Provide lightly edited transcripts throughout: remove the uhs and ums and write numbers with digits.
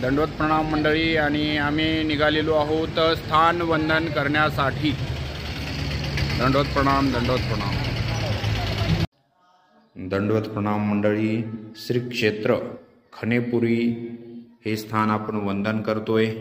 दंडवत प्रणाम मंडळी। आणि आम्ही निघालेलो आहोत स्थान वंदन करण्यासाठी। दंडवत प्रणाम, दंडवत प्रणाम, दंडवत प्रणाम मंडळी। श्री क्षेत्र खनेपुरी हे स्थान आपण वंदन करतोय।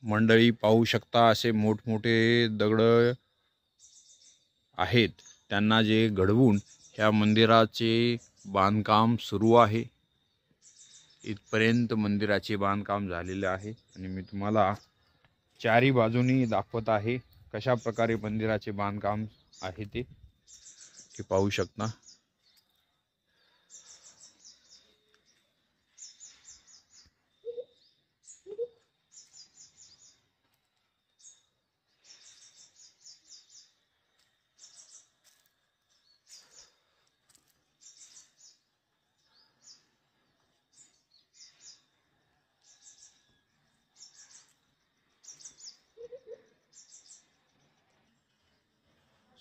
मंडळी पाहू शकता, असे मोठमोठे दगड आहेत। त्यांना जे घडवून ह्या मंदिराचे बांधकाम सुरू आहे। इथपर्यंत मंदिराचे बांधकाम झालेले आहे आणि मी तुम्हाला चारी बाजूनी दाखवत आहे कशा प्रकारे मंदिराचे बांधकाम आहे ते पाहू शकता।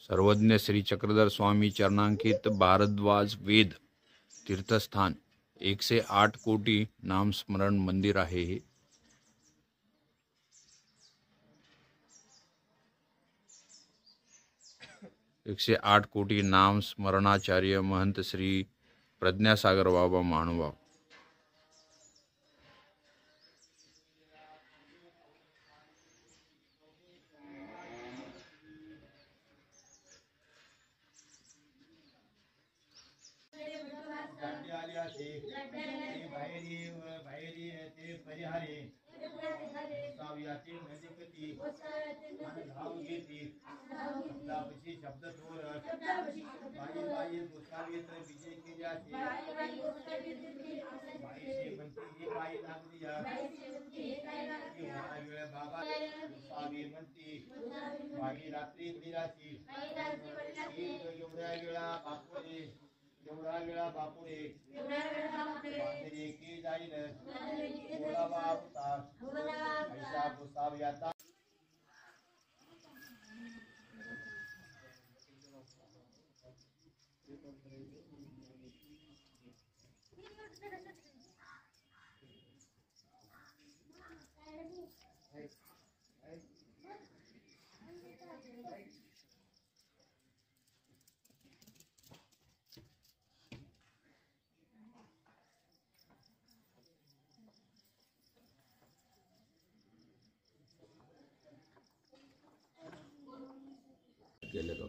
सर्वज्ञ श्री चक्रधर स्वामी चरणांकित भारद्वाज वेद तीर्थस्थान 108 कोटी नामस्मरण मंदिर आहे हे। एकशे 8 कोटी नाम स्मरणाचार्य महंत श्री प्रज्ञासागर बाबा महानुभाव।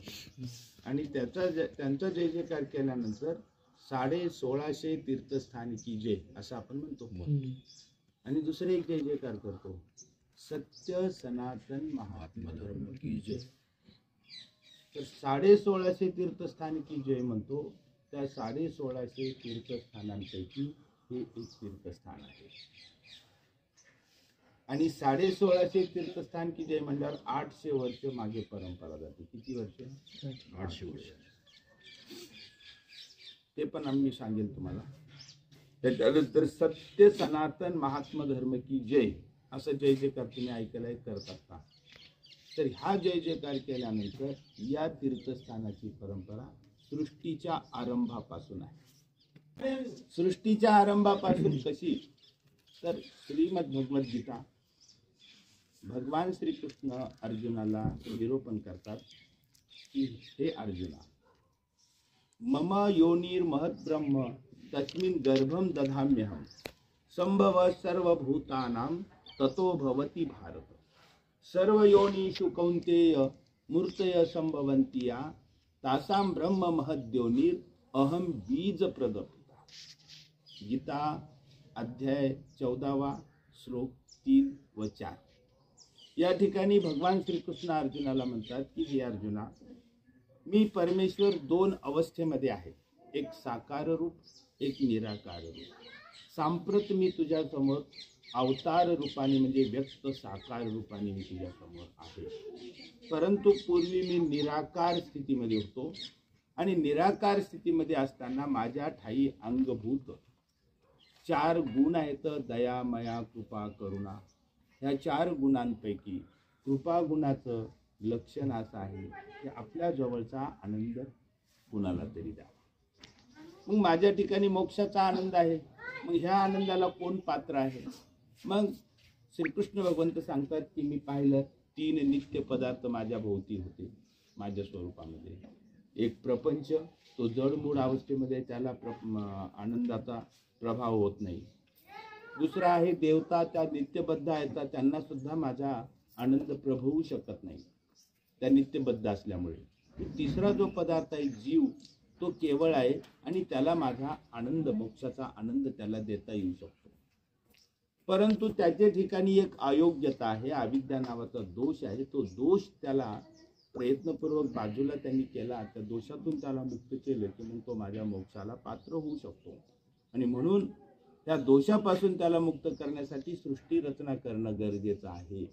होतो. आणि त्यांचा जय जयकार केल्यानंतर 1650 तीर्थस्थान की जय असं आपण म्हणतो. आणि दुसरे एक जय जयकार करतो, सत्य सनातन महात्मा धर्म की जय. तर 1650 तीर्थस्थान की जय म्हणतो. त्या 1650 तीर्थस्थानांपैकी हे एक तीर्थस्थान आहे. आणि 1650 तीर्थस्थान की जय म्हणल्यावर 800 वर्ष मागे परंपरा जाते. किती वर्ष? 800 वर्ष. ते पण आम्ही सांगेल तुम्हाला. त्याच्यानंतर सत्य सनातन महात्मा धर्म की जय असं जय जयकार तुम्ही ऐकायला करत असता. तर हा जय जयकार केल्यानंतर या तीर्थस्थानाची परंपरा सृष्टीच्या आरंभापासून आहे. सृष्टीच्या आरंभापासून कशी? तर श्रीमद भगवद्गीता भगवान श्रीकृष्ण अर्जुनाला निरूपण करतात की हे अर्जुना, मम योनिर महत् ब्रह्म तस्मिन् गर्भम दधाम्यहम संभव सर्वभूतानां ततो भवति भारत. सर्व योनिषु कौन्तेय मूर्तय संभवन्ति या तासां ब्रह्म महद्योनिर अहम बीज प्रदपिता. गीता अध्याय 14 श्लोक 3 व 4. या ठिकाणी भगवान श्रीकृष्ण अर्जुनाला म्हणतात की हे अर्जुना, मी परमेश्वर 2 अवस्थेमध्ये आहे, एक साकार रूप, एक निराकार रूप. सांप्रत मी तुझ्या समोर अवतार रूपाने म्हणजे व्यक्त साकार रूपाने मी तुझ्या समोर आहे. परंतु पूर्वी मी निराकार स्थितीमध्ये होतो आणि निराकार स्थितीमध्ये असताना माझ्या ठाई अंगभूत 4 गुण आहेत, दया मया कृपा करुणा. ह्या 4 गुणांपैकी कृपा गुणाचं लक्षण असं आहे की आपल्या जवळचा आनंद कुणाला तरी द्यावा. मग माझ्या ठिकाणी मोक्षाचा आनंद आहे, मग ह्या आनंदाला कोण पात्र आहे? मग श्रीकृष्ण भगवंत सांगतात की मी पाहिलं 3 नित्य पदार्थ माझ्या भोवती होते माझ्या स्वरूपामध्ये. एक प्रपंच, तो जडमूळ अवस्थेमध्ये, त्याला आनंदाचा प्रभाव होत नाही. दुसरा आहे देवता, त्या नित्यबद्ध आहेत, त्यांना सुद्धा माझा आनंद प्रभवू शकत नाही त्या नित्यबद्ध असल्यामुळे. तिसरा जो पदार्थ आहे जीव, तो केवळ आहे आणि त्याला माझा आनंद, मोक्षाचा आनंद त्याला देता येऊ शकतो. परंतु त्याच्या ठिकाणी एक अयोग्यता आहे, अविद्या नावाचा दोष आहे. तो दोष त्याला प्रयत्नपूर्वक बाजूला त्यांनी केला, त्या दोषातून त्याला मुक्त केलं की मग तो माझ्या मोक्षाला पात्र होऊ शकतो. आणि म्हणून त्या दोषापासून त्याला मुक्त करण्यासाठी सृष्टी रचना करणं गरजेचं आहे.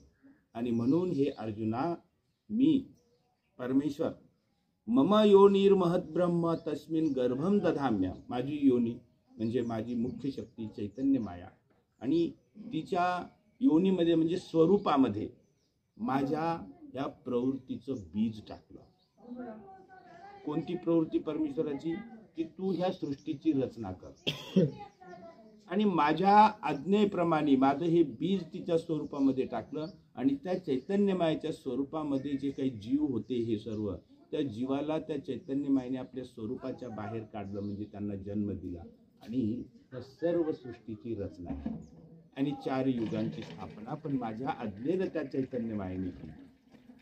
आणि म्हणून हे अर्जुना, मी परमेश्वर मम योनिर महत् ब्रह्म तस्मिन् गर्भम दधाम्य, माझी योनी म्हणजे माझी मुख्य शक्ती चैतन्य माया, आणि तिच्या योनीमध्ये म्हणजे स्वरूपामध्ये माझ्या या प्रवृत्तीचं बीज टाकलं. कोणती प्रवृत्ती? परमेश्वराची, की तू ह्या सृष्टीची रचना कर. आणि माझ्या आज्ञेप्रमाणे माझं हे बीज तिच्या स्वरूपामध्ये टाकलं आणि त्या चैतन्यमायेच्या स्वरूपामध्ये जे काही जीव होते हे सर्व, त्या जीवाला त्या चैतन्यमायेने आपल्या स्वरूपाच्या बाहेर काढलं, म्हणजे त्यांना जन्म दिला आणि त्या सर्व सृष्टीची रचना केली आणि 4 युगांची स्थापना पण माझ्या आज्ञेनं त्या चैतन्यमायेने केली.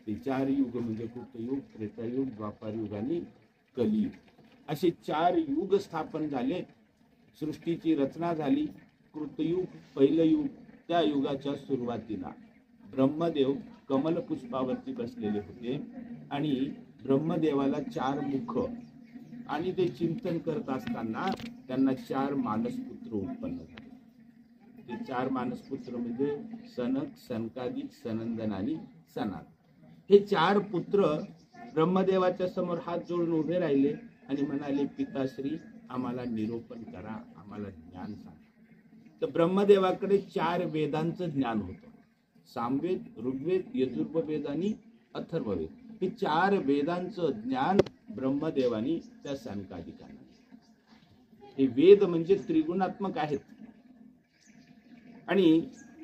ते 4 युग म्हणजे कृतयुग, त्रेतायुग, द्वापारयुग आणि कलियुग, असे 4 युग स्थापन झाले. सृष्टीची रचना झाली. कृतयुग पहिलं युग, त्या युगाच्या सुरुवातीला ब्रह्मदेव कमलपुष्पावरती बसलेले होते आणि ब्रह्मदेवाला 4 मुख, आणि ते चिंतन करत असताना त्यांना 4 मानसपुत्र उत्पन्न झाले. ते 4 मानसपुत्र म्हणजे सनक, सनकादिक, सनंदन आणि सनात. हे 4 पुत्र ब्रह्मदेवाच्या समोर हात जोडून उभे राहिले आणि म्हणाले, पिताश्री आम्हाला निरूपण करा, आम्हाला ज्ञान सांगा. तर ब्रह्मदेवाकडे 4 वेदांचं ज्ञान होतं, सामवेद, ऋग्वेद, यजुर्वेद आणि अथर्ववेद. हे 4 वेदांचं ज्ञान ब्रह्मदेवानी त्या सनकादिकांना. हे वेद म्हणजे त्रिगुणात्मक आहेत आणि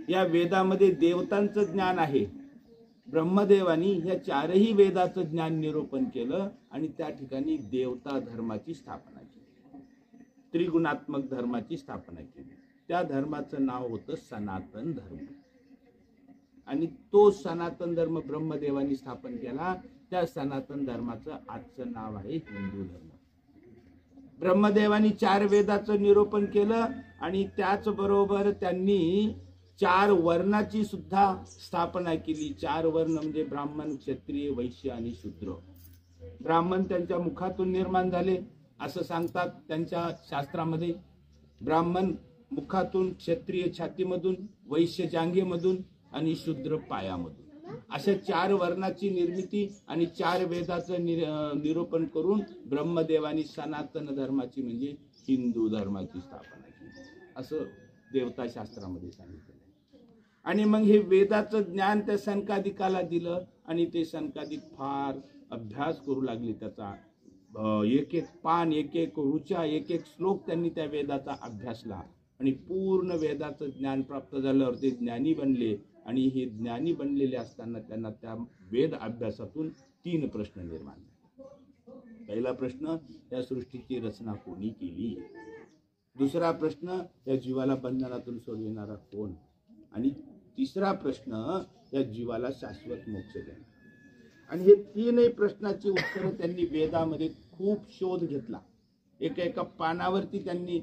या वेदामध्ये देवतांचं ज्ञान आहे. ब्रह्मदेवानी ह्या 4ही वेदाचं ज्ञान निरूपण केलं आणि त्या ठिकाणी देवता धर्माची स्थापना केली, त्रिगुणात्मक धर्माची स्थापना केली. त्या धर्माचं नाव होतं सनातन धर्म. आणि तो सनातन धर्म ब्रह्मदेवानी स्थापन केला. त्या सनातन धर्माचं आजचं नाव आहे हिंदू धर्म. ब्रह्मदेवानी 4 वेदाचं निरूपण केलं आणि त्याचबरोबर त्यांनी 4 वर्णाची सुद्धा स्थापना केली. 4 वर्ण म्हणजे ब्राह्मण, क्षत्रिय, वैश्य आणि शूद्र. ब्राह्मण त्यांच्या मुखातून निर्माण झाले असं सांगतात त्यांच्या शास्त्रामध्ये. ब्राह्मण मुखातून, क्षत्रिय छातीमधून, वैश्य जांघेमधून आणि शूद्र पायामधून, अशा 4 वर्णाची निर्मिती आणि 4 वेदाचं निरूपण करून ब्रह्मदेवानी सनातन धर्माची म्हणजे हिंदू धर्माची स्थापना केली असं देवताशास्त्रामध्ये सांगितलं. आणि मग हे वेदाचं ज्ञान त्या सनकादिकाला दिलं आणि ते सनकादिक फार अभ्यास करू लागले. त्याचा एक एक पान, एक एक ऋचा, एक एक श्लोक त्यांनी त्या वेदाचा अभ्यासला आणि पूर्ण वेदाचं ज्ञान प्राप्त झाल्यावर ते ज्ञानी बनले. आणि हे ज्ञानी बनलेले असताना त्यांना त्या वेद अभ्यासातून 3 प्रश्न निर्माण झाले. पहिला प्रश्न, या सृष्टीची रचना कोणी केली? दुसरा प्रश्न, या जीवाला बंधनातून सोडविणारा कोण? आणि तिसरा प्रश्न, या जीवाला शाश्वत मोक्ष देणार. आणि हे 3 प्रश्नाची उत्तरं त्यांनी वेदामध्ये खूप शोध घेतला. एका पानावरती त्यांनी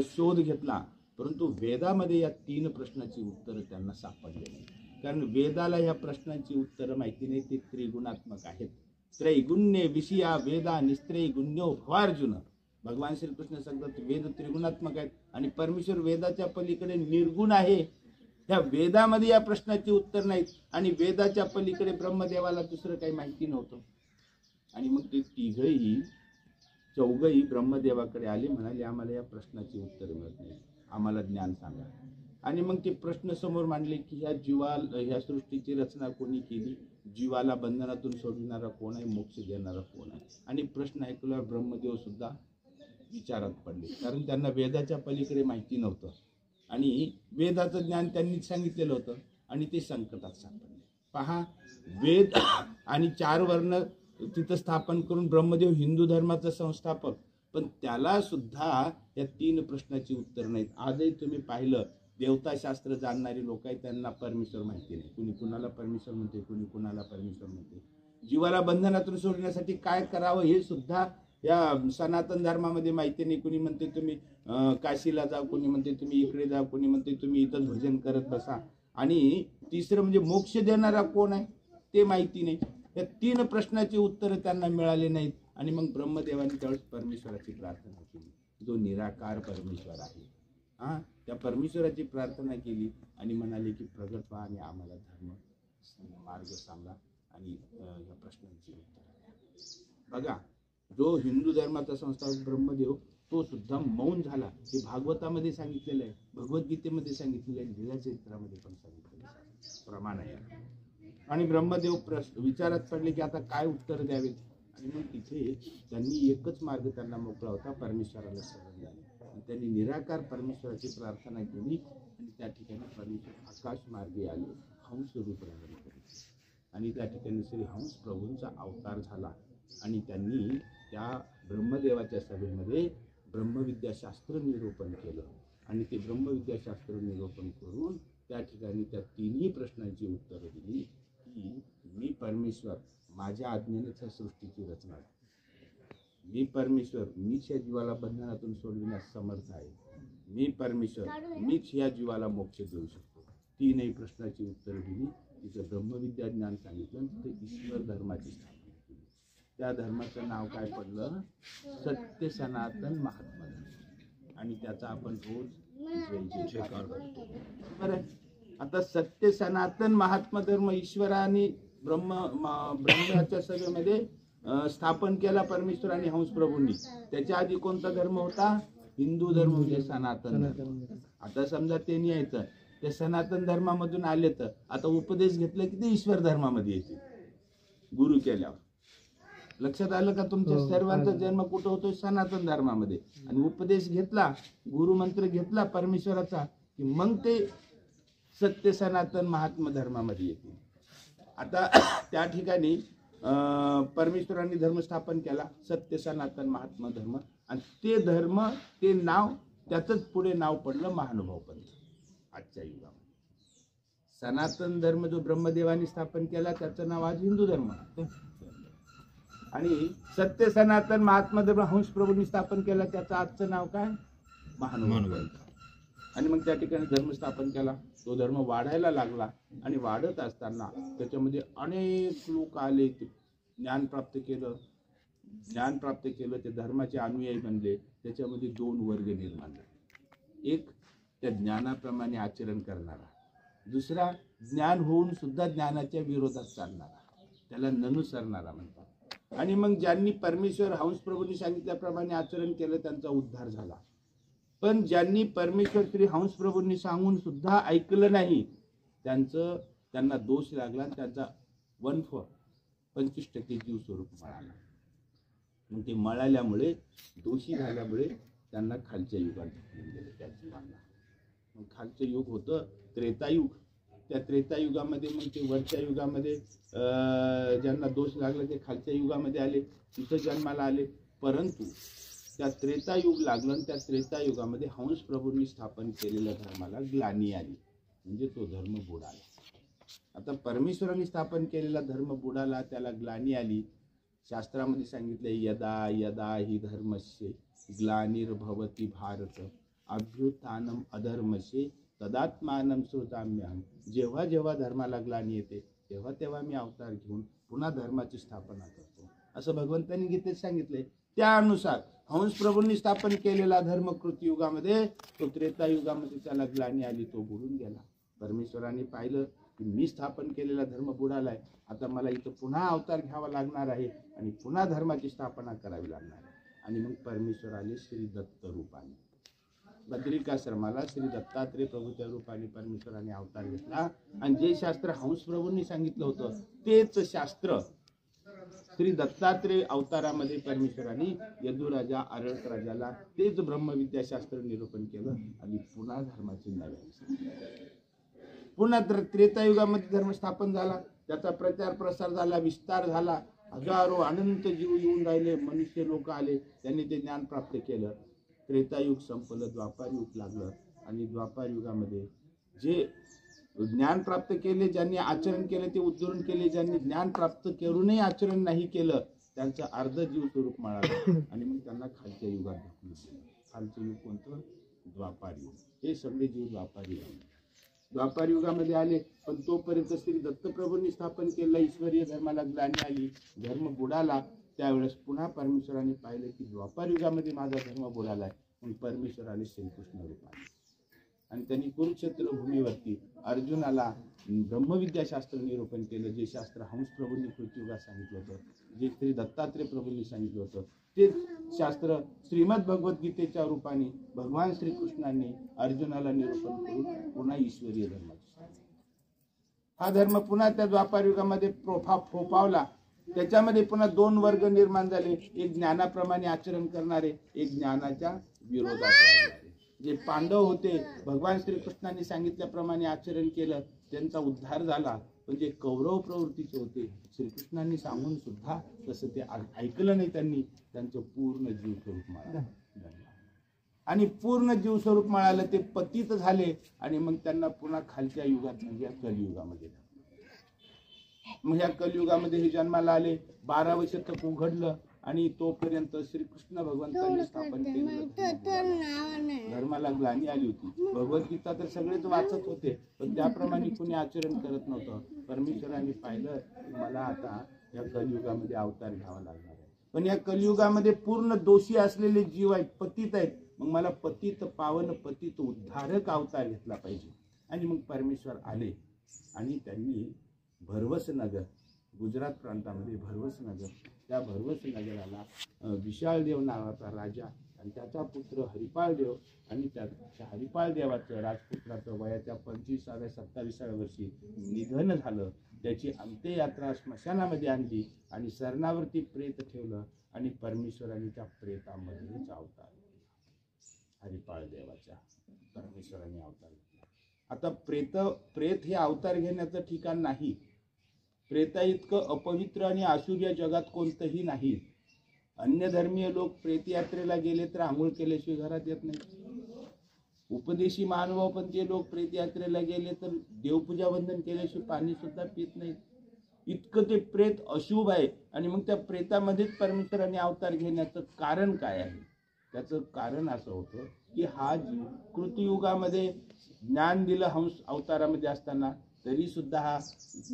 शोध घेतला, परंतु वेदामध्ये या 3 प्रश्नाची उत्तरं त्यांना सापडले नाही. कारण वेदाला या प्रश्नांची उत्तरं माहिती नाही. ते त्रिगुणात्मक आहेत. त्रैगुण्य विषया वेदा निस्त्रय गुण्यो भवार्जुन. भगवान श्रीकृष्ण सांगतात वेद त्रिगुणात्मक आहेत आणि परमेश्वर वेदाच्या पलीकडे निर्गुण आहे. त्या वेदामध्ये या प्रश्नाची उत्तर नाहीत आणि वेदाच्या पलीकडे ब्रह्मदेवाला दुसरं काही माहिती नव्हतं. आणि मग ते चौघही ब्रह्मदेवाकडे आले, म्हणाले आम्हाला या प्रश्नाची उत्तर मिळत नाही, आम्हाला ज्ञान सांगा. आणि मग ते प्रश्न समोर मांडले की ह्या सृष्टीची रचना कोणी केली? जीवाला बंधनातून सोडविणारा कोण आहे? मोक्ष देणारा कोण आहे? आणि प्रश्न ऐकल्यावर ब्रह्मदेव सुद्धा विचारात पडले, कारण त्यांना वेदाच्या पलीकडे माहिती नव्हतं आणि वेदाचं ज्ञान त्यांनीच सांगितलेलं होतं आणि ते संकटात सापडले. पहा, वेद आणि 4 वर्ण तिथं स्थापन करून ब्रह्मदेव हिंदू धर्माचा संस्थापक, पण त्याला सुद्धा या 3 प्रश्नाची उत्तर नाहीत. आजही तुम्ही पाहिलं, देवताशास्त्र जाणणारी लोक आहेत, त्यांना परमेश्वर माहिती नाही. कुणी कुणाला परमेश्वर म्हणते, कुणी कुणाला परमेश्वर म्हणते. जीवाला बंधनातून सोडण्यासाठी काय करावं हे सुद्धा या सनातन धर्मामध्ये माहिती नाही. कुणी म्हणते तुम्ही काशीला जा, कुणी म्हणते तुम्ही इकडे जा, कुणी म्हणते तुम्ही इथं भजन करत बसा. आणि तिसरं म्हणजे मोक्ष देणारा कोण आहे ते माहिती नाही. या 3 प्रश्नाची उत्तरं त्यांना मिळाले नाहीत. आणि मग ब्रह्मदेवाने त्यावेळेस परमेश्वराची प्रार्थना केली, जो निराकार परमेश्वर आहे. त्या परमेश्वराची प्रार्थना केली आणि म्हणाले की प्रगट व्हा आणि आम्हाला धर्म मार्ग सांगा आणि या प्रश्नांची उत्तर बघा. जो हिंदू धर्माचा संस्थापक ब्रह्मदेव तो सुद्धा मौन झाला. हे भागवतामध्ये सांगितलेलं आहे, भगवद्गीतेमध्ये सांगितलेलं आहे, लीलाचरित्रामध्ये पण सांगितलेलं आहे, प्रमाण आहे. आणि ब्रह्मदेव विचारात पडले की आता काय उत्तर द्यावे. आणि मग तिथे त्यांनी एकच मार्ग त्यांना मोकळा होता, परमेश्वराला शरण जाणे. त्यांनी निराकार परमेश्वराची प्रार्थना केली आणि त्या ठिकाणी परमेश्वर आकाश मार्गे आले, हंस रूप धारण केले आणि त्या ठिकाणी श्री हंस प्रभूंचा अवतार झाला. आणि त्यांनी त्या ब्रह्मदेवाच्या सभेमध्ये ब्रह्मविद्याशास्त्र निरूपण केलं आणि ते ब्रह्मविद्याशास्त्र निरूपण करून त्या ठिकाणी त्या 3 प्रश्नांची उत्तरं दिली की मी परमेश्वर, माझ्या आज्ञेनेच या सृष्टीची रचना, मी परमेश्वर, मीच या जीवाला बंधनातून सोडविण्यास समर्थ आहे, मी परमेश्वर, मीच या जीवाला मोक्ष देऊ शकतो. 3 प्रश्नाची उत्तरं दिली. तिचं ब्रह्मविद्या ज्ञान सांगितलं, तिथे ईश्वर धर्माची स्थापना केली. त्या धर्माचं नाव काय पडलं? सत्य सनातन महात्मा धर्म. आणि त्याचा आपण रोज जय जयकार करतो. बरं, आता सत्य सनातन महात्मा धर्म ईश्वराने ब्रह्माच्या सभेमध्ये स्थापन केला परमेश्वर आणि हंस प्रभूंनी. त्याच्या आधी कोणता धर्म होता? हिंदू धर्म म्हणजे सनातन धर्म. आता समजा ते यायचं, ते सनातन धर्मामधून आले तर आता उपदेश घेतलं की ते ईश्वर धर्मामध्ये येते गुरु केल्यावर. लक्षात आलं का? तुमच्या सर्वांचा जन्म कुठं होतो? सनातन धर्मामध्ये. आणि उपदेश घेतला, गुरुमंत्र घेतला परमेश्वराचा की मग ते सत्य सनातन महात्मा धर्मामध्ये येते. आता त्या ठिकाणी परमेश्वरांनी धर्म स्थापन केला, सत्य सनातन महात्मा धर्म. आणि ते धर्म, ते नाव, त्याचंच पुढे नाव पडलं महानुभाव पंथ आजच्या युगामध्ये. सनातन धर्म जो ब्रह्मदेवानी स्थापन केला त्याचं नाव आज हिंदू धर्म. आणि सत्य सनातन महात्मा धर्म हंस प्रभूंनी स्थापन केला, त्याचं आजचं नाव काय? महानुभाव ग्रंथ. आणि मग त्या ठिकाणी धर्म स्थापन केला, तो धर्म वाढायला लागला आणि वाढत असताना त्याच्यामध्ये अनेक लोक आले, ज्ञान प्राप्त केलं, ते धर्माचे अनुयायी बनले. त्याच्यामध्ये दोन वर्ग निर्माण झाले. एक त्या ज्ञानाप्रमाणे आचरण करणारा, दुसरा ज्ञान होऊन सुद्धा ज्ञानाच्या विरोधात चालणारा, त्याला ननुसरणारा म्हणतात. आणि मग ज्यांनी परमेश्वर हंस प्रभूंनी सांगितल्याप्रमाणे आचरण केलं त्यांचा उद्धार झाला. पण ज्यांनी परमेश्वर श्री हंस प्रभूंनी सांगून सुद्धा ऐकलं नाही, त्यांना दोष लागला, त्यांचा 25% जीव स्वरूप मळाला. मग ते मळाल्यामुळे, दोषी झाल्यामुळे त्यांना खालच्या युगात ढकलून गेले. त्याच मग खालचं युग होतं त्रेतायुग. त्या त्रेतायुगामध्ये मग ते वरच्या युगामध्ये ज्यांना दोष लागला ते खालच्या युगामध्ये आले, तिथं जन्माला आले. परंतु त्या त्रेतायुग लागलं आणि त्या त्रेतायुगामध्ये हंस प्रभूंनी स्थापन केलेल्या धर्माला ग्लानी आली, म्हणजे तो धर्म बुडाला. आता परमेश्वरांनी स्थापन केलेला धर्म बुडाला, त्याला ग्लानी आली. शास्त्रामध्ये सांगितले, यदा यदा हि धर्मस्य ग्लानिर्भवति भारत अभ्युत्थानम अधर्मस्य तदात्मानं सृजाम्यहं. जेव्हा जेव्हा धर्माला ग्लानी येते तेव्हा तेव्हा मी अवतार घेऊन पुन्हा धर्माची स्थापना करतो, असं भगवंतांनी गीतेत सांगितले. त्यानुसार हंस प्रभूंनी स्थापन केलेला धर्म कृतयुगामध्ये, तो त्रेतायुगामध्ये त्याला ग्लानी आली, तो बुडून गेला. परमेश्वराने पाहिलं की मी स्थापन केलेला धर्म बुडालाय, आता मला इथं पुन्हा अवतार घ्यावा लागणार आहे आणि पुन्हा धर्माची स्थापना करावी लागणार आहे. आणि मग परमेश्वर आले श्री दत्त रूपाने. बद्रिकाश्रमाला श्री दत्तात्रय प्रभूच्या रूपाने परमेश्वराने अवतार घेतला. आणि जे शास्त्र हंस प्रभूंनी सांगितलं होतं तेच शास्त्र श्री दत्तात्रय अवतारामध्ये परमेश्वराने यदुराजा आरळक राजाला तेच ब्रह्मविद्याशास्त्र निरूपण केलं आणि पुन्हा धर्माची नव्याने पुन्हा त्रेतायुगामध्ये धर्म स्थापन झाला. त्याचा प्रचार प्रसार झाला, विस्तार झाला. हजारो अनंत जीव येऊन राहिले, मनुष्य लोक आले, त्यांनी ते ज्ञान प्राप्त केलं. त्रेतायुग संपलं, द्वापार युग लागलं. आणि द्वापार युगामध्ये जे ज्ञान प्राप्त केले, ज्यांनी आचरण केले ते उद्धरण केले, ज्यांनी ज्ञान प्राप्त करूनही आचरण नाही केलं त्यांचं अर्ध जीव स्वरूप मिळालं आणि मग त्यांना खालच्या युगात ढकललं. खालचं युग कोणतं? द्वापार युग. हे सगळे जीव द्वापार युग, द्वापार युगामध्ये आले. पण तोपर्यंत श्री दत्तप्रभूंनी स्थापन केलं ईश्वरीय धर्माला ग्लानी आली, धर्म बुडाला. त्यावेळेस पुन्हा परमेश्वराने पाहिलं की द्वापार युगामध्ये माझा धर्म बुडालाय. मग परमेश्वराने श्रीकृष्ण रूपाने आणि त्यांनी कुरुक्षेत्र भूमीवरती अर्जुनाला ब्रह्मविद्याशास्त्र निरूपण केलं. जे शास्त्र हंस प्रभूंनी कृतयुगात सांगितलं होतं, जे श्री दत्तात्रय प्रभूंनी सांगितलं होतं, ते शास्त्र श्रीमद भगवद्गीतेच्या रूपाने भगवान श्रीकृष्णांनी अर्जुनाला निरूपण करून पुन्हा ईश्वरीय धर्माचा हा धर्म पुन्हा त्या द्वापार युगामध्ये फोफावला. त्याच्यामध्ये पुन्हा दोन वर्ग निर्माण झाले, एक ज्ञानाप्रमाणे आचरण करणारे, एक ज्ञानाच्या विरोधात वागणारे. जे पांडव होते, भगवान श्रीकृष्णांनी सांगितल्याप्रमाणे आचरण केलं, त्यांचा उद्धार झाला. पण जे कौरव प्रवृत्तीचे होते, श्रीकृष्णांनी सांगून सुद्धा तसं ते ऐकलं नाही, त्यांचं पूर्ण जीव स्वरूप मिळालं आणि पूर्ण जीव स्वरूप मिळालं. ते पतित झाले आणि मग त्यांना पुन्हा खालच्या युगात म्हणजे कलियुगामध्ये. मग ह्या कलियुगामध्ये हे जन्माला आले. 12 वर्ष तक उघडलं आणि तोपर्यंत श्रीकृष्ण भगवंतांनी स्थापन केलेलं धर्माला ग्लानी आली होती. भगवद्गीता तर सगळेच वाचत होते, पण त्याप्रमाणे कुणी आचरण करत नव्हतं. परमेश्वराने पाहिलं की मला आता या कलियुगामध्ये अवतार घ्यावा लागणार आहे. पण या कलियुगामध्ये पूर्ण दोषी असलेले जीव आहेत, पतित आहेत. मग मला पतित पावन, पतित उद्धारक अवतार घेतला पाहिजे. आणि मग परमेश्वर आले आणि त्यांनी भरवस नगर, गुजरात प्रांतामध्ये भरवस नगर, त्या भरवस नगराला विशाळदेव नावाचा राजा आणि त्याचा पुत्र हरिपाळदेव आणि त्या हरिपाळदेवाचं राजपुत्राचं वयाच्या 25व्या-27व्या वर्षी निधन झालं. त्याची अंत्ययात्रा स्मशानामध्ये आणली आणि सरणावरती प्रेत ठेवलं आणि परमेश्वराने त्या प्रेतामध्येच अवतार हरिपाळदेवाच्या परमेश्वराने अवतार घेतला. आता प्रेत हे अवतार घेण्याचं ठिकाण नाही. प्रेता इतकं अपवित्र आणि आसुर्य जगात कोणतंही नाही. अन्य धर्मीय लोक प्रेतयात्रेला गेले तर आंघोळ केल्याशिवाय घरात येत नाही. उपदेशी मानवपंथी लोक प्रेतयात्रेला गेले तर देवपूजा वंदन केल्याशिवाय पाणी सुद्धा पित नाहीत. इतकं ते प्रेत अशुभ आहे. आणि मग त्या प्रेतामध्येच परमेश्वराने अवतार घेण्याचं कारण काय आहे? त्याचं कारण असं होतं की हा जीव कृतयुगामध्ये ज्ञान दिलं हंस अवतारामध्ये असताना तरी सुद्धा हा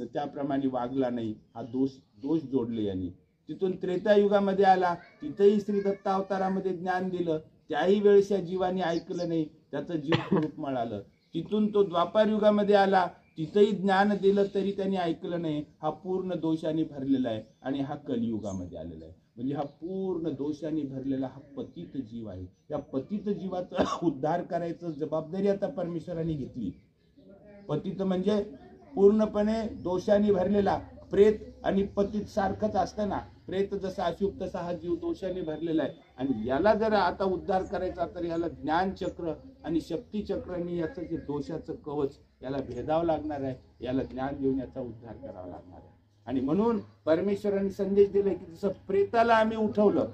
त्याप्रमाणे वागला नाही. हा दोष जोडले यांनी. तिथून त्रेतायुगामध्ये आला, तिथेही श्री दत्त अवतारामध्ये ज्ञान दिलं, त्याही वेळेस या जीवाने ऐकलं नाही, त्याचं जीव स्वरूप मिळालं. तिथून तो द्वापार युगामध्ये आला, तिथेही ज्ञान दिलं तरी त्यांनी ऐकलं नाही. हा पूर्ण दोषाने भरलेला आहे. आणि हा कलियुगामध्ये आलेला आहे. म्हणजे हा पूर्ण दोषाने भरलेला हा पतित जीव आहे. या पतित जीवाचा उद्धार करायचं जबाबदारी आता परमेश्वराने घेतली. पतित म्हणजे पूर्णपणे दोषाने भरलेला. प्रेत आणि पतित सारखंच असतं ना. प्रेत जसा अशुभ तसा हा जीव दोषाने भरलेला आहे. आणि याला जर आता उद्धार करायचा तर याला ज्ञान चक्र आणि शक्ती चक्राने याचं जे दोषाचं कवच याला भेदावं लागणार आहे. याला ज्ञान देऊन याचा उद्धार करावा लागणार आहे. आणि म्हणून परमेश्वराने संदेश दिले की जसं प्रेताला आम्ही उठवलं,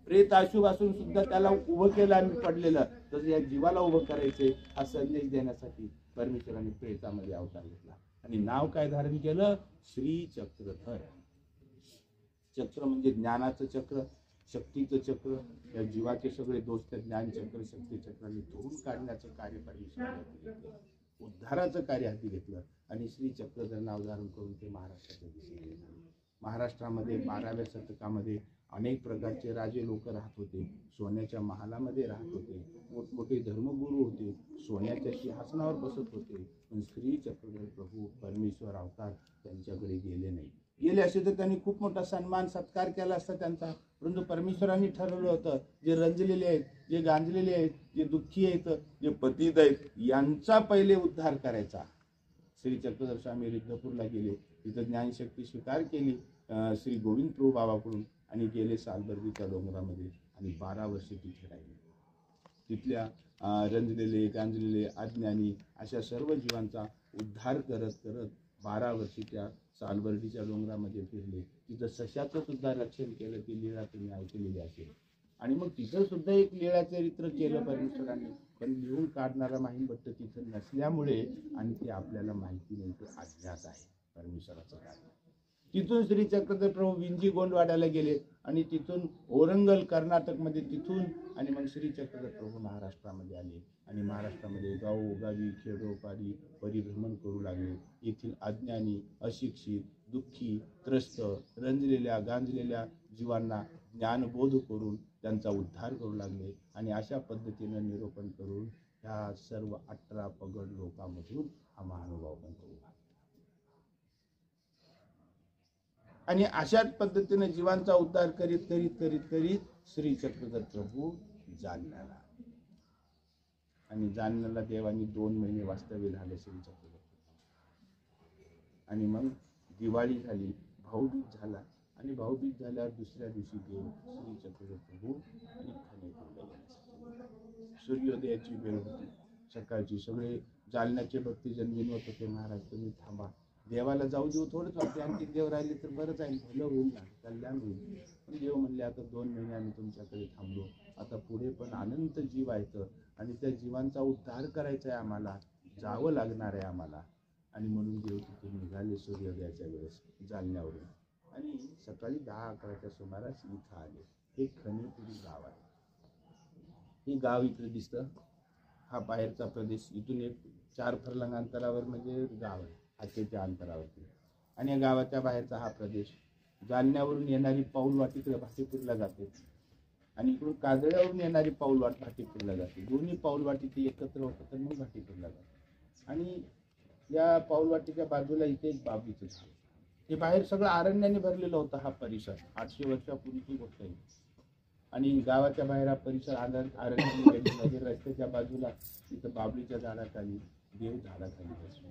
प्रेत अशुभ असून सुद्धा त्याला उभं केलं आम्ही पडलेलं, तसं या जीवाला उभं करायचंय हा संदेश देण्यासाठी परमेश्वराने प्रेतामध्ये अवतार घेतला. आणि नाव काय धारण केलं? श्री चक्रधर. चक्र म्हणजे ज्ञानाचं चक्र, शक्तीचं चक्र. या जीवाचे सगळे दोष त्या ज्ञान चक्र शक्ती चक्राने धुवून काढण्याचं कार्य परमेश्वराने घेतलं. उद्धाराचं कार्य हाती घेतलं. आणि श्री चक्रधर नाव धारण करून ते महाराष्ट्राच्या दिशेने गेले. महाराष्ट्रामध्ये 12व्या शतकामध्ये अनेक प्रकारचे राजे लोक राहत होते. सोन्याच्या महालामध्ये राहत होते. मोठमोठे धर्मगुरू होते. सोन्याच्या सिंहासनावर बसत होते. पण श्री चक्रधर प्रभू परमेश्वर अवतार त्यांच्याकडे गेले नाही. गेले असे तर त्यांनी खूप मोठा सन्मान सत्कार केला असता त्यांचा. परंतु परमेश्वरांनी ठरवलं होतं जे रंजलेले आहेत, जे गांजलेले आहेत, जे दुःखी आहेत, जे पतित आहेत, यांचा पहिले उद्धार करायचा. श्री चक्रधर स्वामी रिद्धपूरला गेले. तिथं ज्ञानशक्ती स्वीकार केली श्री गोविंद प्रभू बाबाकडून आणि गेले सालबर्गीच्या डोंगरामध्ये आणि 12 वर्ष तिथे राहिले. तिथल्या रंजलेले गांजलेले अज्ञानी अशा सर्व जीवांचा उद्धार करत करत 12 वर्षी त्या सालबर्गीच्या डोंगरामध्ये फिरले. तिथं सशाचं सुद्धा रक्षण केलं. ती लीळा तुम्ही ऐकलेली असेल. आणि मग तिथं सुद्धा एक लीळा चरित्र केलं परमेश्वराने. पण लिहून काढणारा माहीमभट्ट तिथं नसल्यामुळे आणि ते आपल्याला माहिती नाही, ते अज्ञात आहे परमेश्वराचं कार्य. तिथून श्री चक्रधर प्रभू विंजी गोंडवाड्याला गेले आणि तिथून ओरंगल कर्नाटकमध्ये तिथून आणि मग श्री चक्रधर प्रभू महाराष्ट्रामध्ये आले. आणि महाराष्ट्रामध्ये गावोगावी खेडोपाडी परिभ्रमण करू लागले. येथील अज्ञानी, अशिक्षित, दुःखी, त्रस्त, रंजलेल्या गांजलेल्या जीवांना ज्ञानबोध करून त्यांचा उद्धार करू लागले. आणि अशा पद्धतीनं निरूपण करून ह्या सर्व 18 पगड लोकांमधून हा महानुभाव पण करू लागला. आणि अशाच पद्धतीने जीवांचा उद्धार करीत करीत करीत करीत श्री चक्रधर प्रभू जालन्याला. आणि जालन्याला देवानी 2 महिने वास्तव्य झाले श्री चक्रधर. आणि मग दिवाळी झाली, भाऊबीज झाला. आणि भाऊबीज झाल्यावर दुसऱ्या दिवशी देव श्री चक्रधर प्रभू आणि खानेपूरला गेले. सूर्योदयाची वेळ होती. सकाळची सगळे जालन्याचे भक्तजन विनवत होते, महाराज तुम्ही थांबा, देवाला जाऊ देऊ थोडंच वाटते, आणखी देव राहिले तर बरंच आहे, भलं होईल ना, कल्याण होईल. पण देव म्हणले आता 2 महिने आम्ही तुमच्याकडे थांबलो, आता पुढे पण अनंत जीव आहेत आणि त्या जीवांचा उद्धार करायचा आहे, आम्हाला जावं लागणार आहे आम्हाला. आणि म्हणून देव तिथे निघाले सूर्योदयाच्या वेळेस जालन्यावरून. आणि सकाळी 10-11च्या सुमारास इथं आले. हे खनेपुरी गाव आहे. हे गाव इकडे दिसतं. हा बाहेरचा प्रदेश. इथून एक 4 फर्लंग अंतरावर म्हणजे गाव आहे, हाकेच्या अंतरावरती. आणि या गावाच्या बाहेरचा हा प्रदेश. जालन्यावरून येणारी पाऊलवाट इकडे भाटीपूरला जाते आणि इकडून काजळ्यावरून येणारी पाऊलवाट भाटीपूरला जाते. दोन्ही पाऊलवाट इथे एकत्र होतात तर मग भाटीपूरला जाते. आणि या पाऊलवाटीच्या बाजूला इथे एक बाबलीचं झाड. हे बाहेर सगळं अरण्याने भरलेलं होतं. हा परिसर 800 वर्षापूर्वीची गोष्ट आहे. आणि गावाच्या बाहेर हा परिसर अरण्याने गेलेला आहे. रस्त्याच्या बाजूला इथं बाबलीच्या झाडाखाली देव झाडाखाली बसले.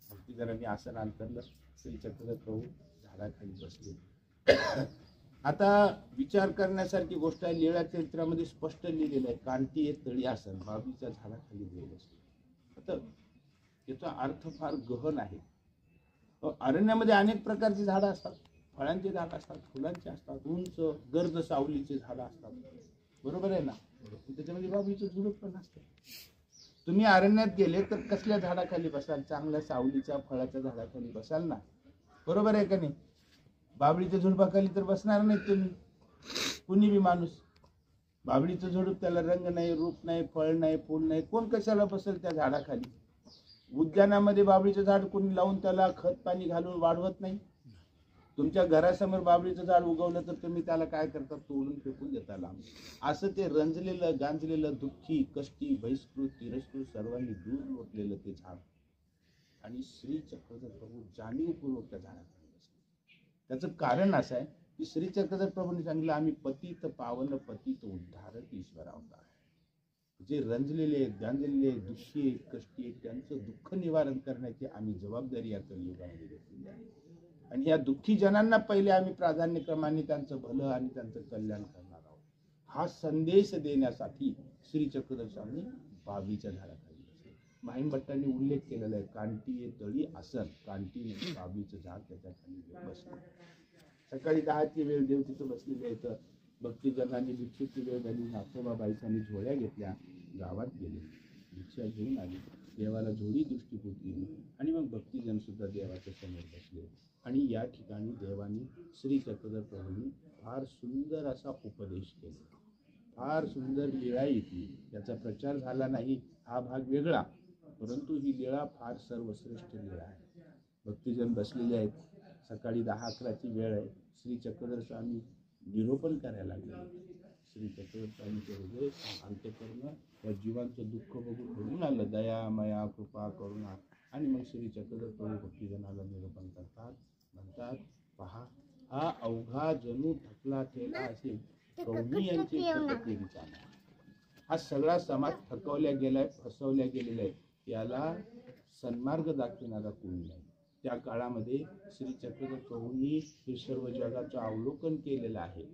भक्तिजनांनी आसन अंतरलं. श्री चक्रधर प्रभू झाडाखाली बसले. आता विचार करण्यासारखी गोष्ट आहे. लीळा चरित्रामध्ये स्पष्ट लिहिलेलं आहे, कांती हे तळी आसन, बाबलीच्या झाडाखाली देव बसले. आता याचा अर्थ फार गहन आहे. अरण्यामध्ये अनेक प्रकारची झाडं असतात. फळांची झाडं असतात, फुलांची असतात, उंच गर्द सावलीची झाडं असतात. बरोबर आहे ना? त्याच्यामध्ये बाबलीचं झुडूप पण असतं. तुम्ही अरण्यात गेले तर कसल्या झाडाखाली बसाल? चांगल्या सावलीच्या फळाच्या झाडाखाली बसाल ना. बरोबर आहे का नाही? बाबळीच्या झुडपाखाली तर बसणार नाही तुम्ही, कुणी बी माणूस. बाबळीचं झुडूप, त्याला रंग नाही, रूप नाही, फळ नाही, फूल नाही, कोण कशाला बसेल त्या झाडाखाली? उद्यानामध्ये बाबळीचं झाड कोणी लावून त्याला खत पाणी घालून वाढवत नाही. तुमच्या घरासमोर बाबळीचं झाड उगवलं तर तुम्ही त्याला काय करता? तोडून फेकून देता लांब. असं ते रंजलेलं, गांजलेलं, दुःखी, कष्टी, बहिष्कृत, तिरस्कृत, सर्वांनी दूर लोटलेलं ते झाड. आणि श्री चक्रधर प्रभू जाणीवपूर्वक त्या झाडाखाली बसले. त्याचं कारण असं आहे की श्री चक्रधर प्रभूंनी सांगितलं, आम्ही पतित पावन पतित उद्धारक ईश्वर अवतार. जे रंजलेले आहेत, गांजलेले आहेत, दुःखी आहेत, कष्टी आहेत, त्यांचं दुःख निवारण करण्याची आम्ही जबाबदारी या कलियुगामध्ये घेतलेली आहे. आणि या दुःखी जनांना पहिले आम्ही प्राधान्यक्रमाने त्यांचं भलं आणि त्यांचं कल्याण करणार आहोत. हा संदेश देण्यासाठी श्री चक्रधर स्वामी बाबळीच्या झाडाखाली बसले. माहीमभट्टांनी उल्लेख केलेला आहे, कांटी तळी आसन, कांटी बाबळीचं झाड त्याच्या खाली बसलं. सकाळी 10ची वेळ देव तिथं बसलेले आहेत. भक्तीजनांनी भिक्षेची वेळ झाली, नाथोबाबाईंनी झोळ्या घेतल्या, गावात गेले, भिक्षा घेऊन आली, देवाला झोळी दृष्टीपूत केली आणि मग भक्तीजन सुद्धा देवाच्या समोर बसले. आणि या ठिकाणी देवानी श्री चक्रधर प्रभूंनी फार सुंदर असा उपदेश केला, फार सुंदर लीळा येते. त्याचा प्रचार झाला नाही हा भाग वेगळा, परंतु ही लीळा फार सर्वश्रेष्ठ लीळा आहे. भक्तीजन बसलेले आहेत, सकाळी 10-11ची वेळ आहे. श्री चक्रधर स्वामी निरोपण करायला लागले. श्री चक्रधर स्वामीचे हृदय अंतःकरण या जीवांचं दुःख बघून घडून आलं, दया मया कृपा करुणा. आणि मग श्री चक्रधर प्रभू भक्तीजनाला निरोपण करतात, म्हणतात, पहा, हा अवघा जणू थकला ठेला असेल कवनी यांचे विचार. हा सगळा समाज थकवल्या गेलाय, फसवल्या गेलेला आहे. याला सन्मार्ग दाखविणारा कोणी नाही. त्या काळामध्ये श्री चक्रधर प्रभूंनी हे सर्व जगाचं अवलोकन केलेलं आहे.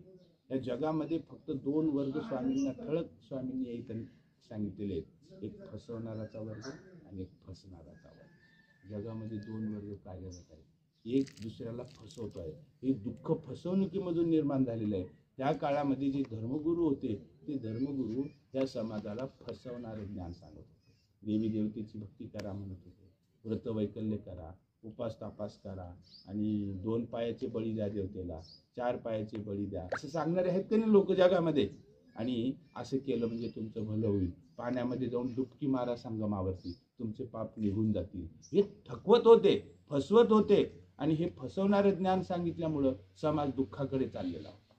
या जगामध्ये फक्त 2 वर्ग स्वामींना, ठळक स्वामींनी इथं सांगितलेले आहेत, एक फसवणाराचा वर्ग आणि एक फसणाराचा वर्ग. जगामध्ये 2 वर्ग कार्यरत आहेत. एक दुसऱ्याला फसवतो आहे. हे दुःख फसवणुकीमधून निर्माण झालेलं आहे. त्या काळामध्ये जे धर्मगुरू होते, ते धर्मगुरू त्या समाजाला फसवणारे ज्ञान सांगत होते. देवी देवतेची भक्ती करा म्हणत होते, व्रत वैकल्य करा, उपास तापास करा, आणि 2 पायाचे बळी द्या देवतेला, 4 पायाचे बळी द्या, असं सांगणारे आहेत का नाही लोक जगामध्ये. आणि असं केलं म्हणजे तुमचं भलं होईल, पाण्यामध्ये जाऊन डुबकी मारा संगमावरती, तुमचे पाप निघून जातील. हे थकवत होते, फसवत होते. आणि हे फसवणारे ज्ञान सांगितल्यामुळं समाज दुःखाकडे चाललेला होता.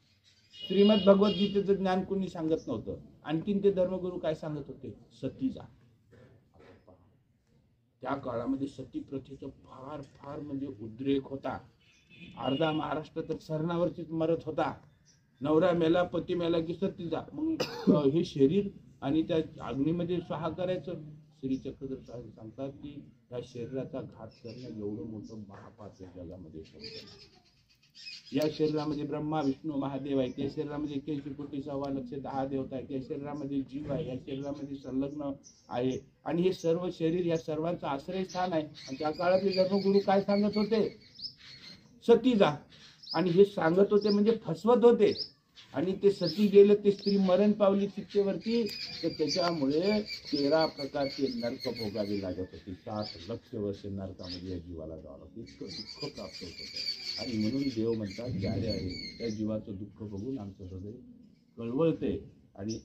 श्रीमद भगवद्गीतेचं ज्ञान कोणी सांगत नव्हतं. आणखीन ते धर्मगुरू काय सांगत होते? सती जा. त्या काळामध्ये सती प्रथेचं फार फार म्हणजे उद्रेक होता. अर्धा महाराष्ट्र तर सरणावरतीच मरत होता. नवरा मेला, पती मेला की सती जा, मग हे शरीर आणि त्या अग्नीमध्ये स्वाहा करायचं. श्री चक्रधर स्वामी सांगतात की या शरीराचा घात करणं एवढं मोठं महापाप या जगामध्ये होतं. या शरीरामध्ये ब्रह्मा विष्णू महादेव आहे, त्या शरीरामध्ये 81 कोटी 1.25 लक्ष 10 देवता आहे, त्या शरीरामध्ये जीव आहे, या शरीरामध्ये संलग्न आहे. आणि हे सर्व शरीर या सर्वांचं आश्रयस्थान आहे. आणि त्या काळातले धर्मगुरू काय सांगत होते? सती जा. आणि हे सांगत होते म्हणजे फसवत होते. आणि ते सती गेले, ते स्त्री मरण पावली चित्तेवरती, तर त्याच्यामुळे 13 प्रकारचे नरक भोगावे लागत होते. 7 लक्ष वर्ष नरकामध्ये या जीवाला जावं लागतं. इतकं दुःख प्राप्त होत होतं. आणि म्हणून देव म्हणतात, ज्यारे आहे त्या जीवाचं दुःख बघून आमचं हृदय कळवळते आणि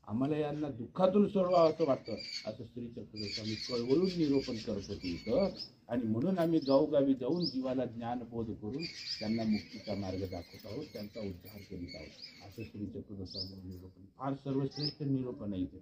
आम्हाला यांना दुःखातून सोडवावं असं वाटतं. असं श्री चक्रधर स्वामी कळवळून निरोपण करत होते इथं. आणि म्हणून आम्ही गावोगावी जाऊन जीवाला ज्ञानबोध करून त्यांना मुक्तीचा मार्ग दाखवत आहोत, त्यांचा उद्धार करीत आहोत. असं श्री चक्रधर स्वामी निरोपण फार सर्वश्रेष्ठ निरोपण आहे इथे.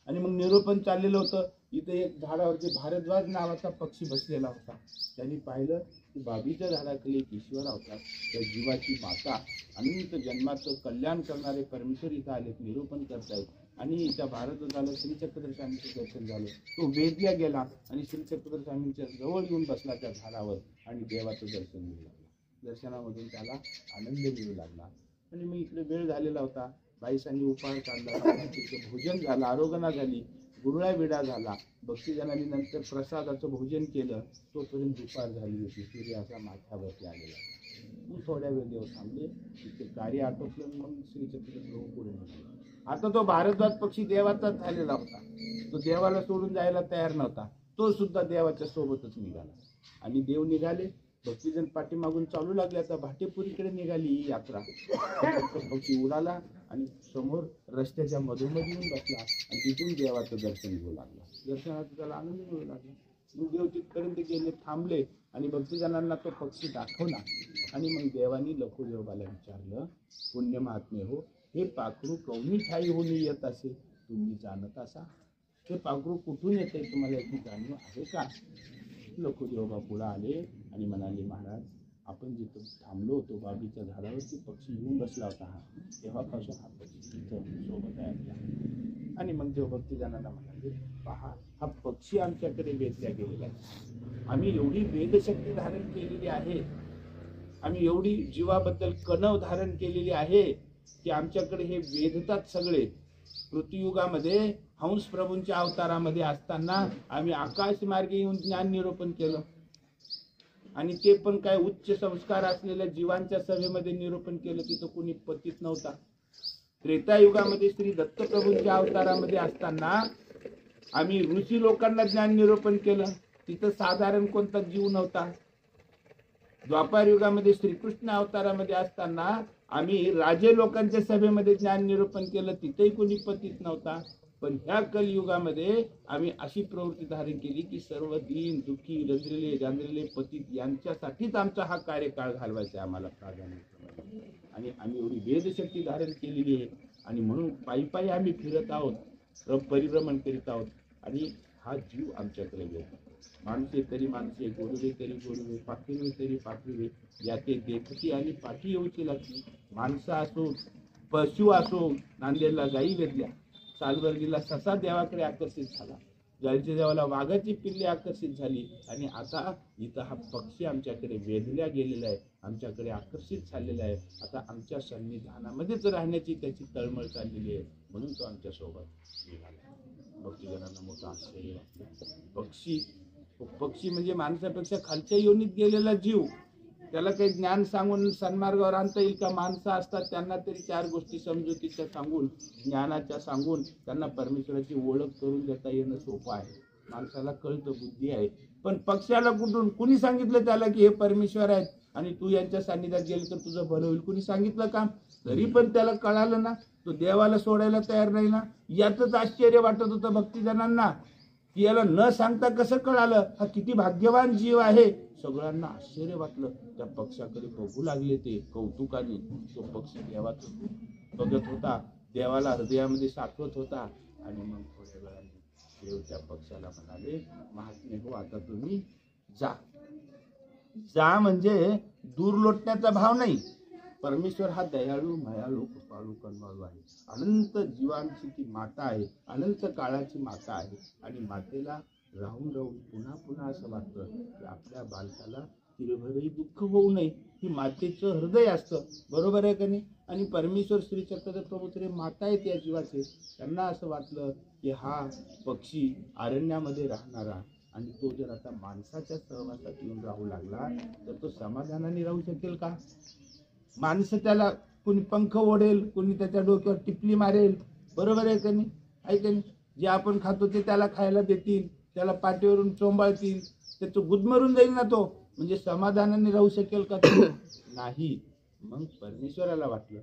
आणि मग निरोपण चाललेलं होतं. इथे एक झाडावरती भारद्वाज नावाचा पक्षी बसलेला होता. त्यांनी पाहिलं की बाबळीच्या झाडाखाली एक ईश्वर अवतार, त्या जीवाची माता, अनंत जन्माचं कल्याण करणारे परमेश्वर इथं आले, निरोपण करतायत. आणि त्या भारद्वाजाला श्री चक्रधर स्वामींचं दर्शन झालं. तो वेदल्या गेला आणि श्री चक्रधर स्वामींच्या जवळ येऊन बसला त्या झाडावर आणि देवाचं दर्शन मिळू लागलं. दर्शनामधून त्याला आनंद मिळू लागला. आणि मग इकडे वेळ झालेला होता. बाईसांनी उपाय काढला, तिचं भोजन झालं, आरोगणा झाली, गुरुळा विडा झाला. भक्तीजनांनी नंतर प्रसादाचं भोजन केलं. तोपर्यंत दुपार झाली होती. सूर्य असा माथ्यावरती आलेला. मग थोड्या वेळ देव थांबले, तिथे कार्य आटोपलं. मग श्री चक्रधर प्रभू पुढे निघाले. आता तो भारद्वाज पक्षी देवाचाच झालेला होता. तो देवाला सोडून जायला तयार नव्हता. तो सुद्धा देवाच्या सोबतच निघाला. आणि देव निघाले भक्तीजन पाठीमागून चालू लागले. आता भाटेपुरीकडे निघाली ही यात्रा. पक्षी उडाला आणि समोर रस्त्याच्या मधोमध येऊन बसला आणि तिथून देवाचं दर्शन घेऊ लागला. दर्शनाचा त्याला आनंद मिळू लागला. मग देव तिथपर्यंत गेले, थांबले आणि भक्तजनांना तो पक्षी दाखवला. आणि मग देवानी लखुदेवबाला विचारलं, पुण्य महात्मे हो, हे पाखरू कवनी ठाई होऊन येत असे तुम्ही जाणत असा? हे पाखरू कुठून येते तुम्हाला याची जाणीव आहे का? लखुदेवबा पुढे आले आणि म्हणाले, महाराज आपण जिथं थांबलो होतो बाबीच्या झाडावरती पक्षी येऊन बसला होता, तेव्हापासून हा पक्षी तिथं सोबत आहे आपल्या. आणि मग देव भक्तजनांना म्हणाले, पहा हा पक्षी आमच्याकडे वेधल्या गेलेला आहे. आम्ही एवढी वेदशक्ती धारण केलेली आहे, आम्ही एवढी जीवाबद्दल कणव धारण केलेली आहे की आमच्याकडे हे वेधतात सगळे. पृथ्वीयुगामध्ये हंस प्रभूंच्या अवतारामध्ये असताना आम्ही आकाश मार्गे येऊन ज्ञान निरूपण केलं आणि ते पण काय उच्च संस्कार असलेल्या जीवांच्या सभेमध्ये निरूपण केलं. तिथं कोणी पतित नव्हता. त्रेतायुगामध्ये श्री दत्त प्रभूंच्या अवतारामध्ये असताना आम्ही ऋषी लोकांना ज्ञान निरूपण केलं. तिथं साधारण कोणता जीव नव्हता. द्वापार युगामध्ये श्रीकृष्ण अवतारामध्ये असताना आम्ही राजे लोकांच्या सभेमध्ये ज्ञान निरूपण केलं. तिथेही कोणी पतित नव्हता. पण ह्या कलियुगामध्ये आम्ही अशी प्रवृत्ती धारण केली की सर्व दीन दुःखी रजलेले गांजलेले पतित यांच्यासाठीच आमचा हा कार्यकाळ घालवायचा आहे आम्हाला प्राधान्य. आणि आम्ही एवढी वेदशक्ती धारण केलेली आहे आणि म्हणून पायी पायी आम्ही फिरत आहोत, परिभ्रमण करीत आहोत. आणि हा जीव आमच्याकडे येतो. माणसे तरी माणसे, गोडवे तरी गोडवे, पाखिरवे तरी पाखिरवे, याते देखती आणि पाठी येऊची लागली. माणसं असो, पशु असो, नांदेडला गायी वेधल्या, सालवर्गीला ससा देवाकडे आकर्षित झाला, जळच्या देवाला वाघाची पिल्ले आकर्षित झाली आणि आता इथं हा पक्षी आमच्याकडे वेधल्या गेलेला आहे, आमच्याकडे आकर्षित झालेला आहे. आता आमच्या सन्निधानामध्येच राहण्याची त्याची तळमळ चाललेली आहे. म्हणून तो आमच्या सोबत निघाला. भक्तजनांना मोठा आश्चर्य वाटलं. पक्षी म्हणजे माणसापेक्षा खालच्या योनीत गेलेला जीव. त्याला काही ज्ञान सांगून सन्मार्गावर आणता येईल का? माणसं असतात त्यांना तरी चार गोष्टी समजुतीच्या सांगून, ज्ञानाच्या सांगून त्यांना परमेश्वराची ओळख करून देता येणं सोपं आहे. माणसाला कळतं, बुद्धी आहे. पण पक्ष्याला कुठून कुणी सांगितलं त्याला की हे परमेश्वर आहेत आणि तू यांच्या सान्निध्यात गेले तर तुझं भलं होईल? कुणी सांगितलं का? तरी पण त्याला कळालं ना, तो देवाला सोडायला तयार नाही ना. यातच आश्चर्य वाटत होतं भक्तजनांना की याला न सांगता कसं कळालं, हा किती भाग्यवान जीव आहे. सगळ्यांना आश्चर्य वाटलं. त्या पक्षाकडे बघू लागले ते कौतुकाने. तो पक्षी देवाचं बघत होता, देवाला हृदयामध्ये साठवत होता. आणि मग थोड्या वेळाने देव त्या पक्षाला म्हणाले, महात्मे हो, आता तुम्ही जा. जा म्हणजे दूर लोटण्याचा भाव नाही. परमेश्वर हा दयाळू, मायाळू, कृपाळू, करुणाळू आहे. अनंत जीवांची ती माता आहे, अनंत काळाची माता आहे. आणि मातेला राहून राहून पुन्हा पुन्हा असं वाटतं की आपल्या बालकाला तिरभरही दुःख होऊ नये. ही मातेचं हृदय असतं, बरोबर आहे का नाही? आणि परमेश्वर श्री चक्रधर प्रभू तरी माता आहेत या जीवाचे. त्यांना असं वाटलं की हा पक्षी अरण्यामध्ये राहणारा आणि तो जर आता माणसाच्या सहवासात येऊन राहू लागला तर तो समाधानाने राहू शकेल का? माणसं त्याला कोणी पंख ओढेल, कोणी त्याच्या डोक्यावर टिपली मारेल, बरोबर आहे का नाही? आहे का नाही? जे आपण खातो ते त्याला खायला देतील, त्याला पाठीवरून चोंबाळतील, त्याचं गुदमरून जाईल ना तो. म्हणजे समाधानाने राहू शकेल का तो? नाही. मग परमेश्वराला वाटलं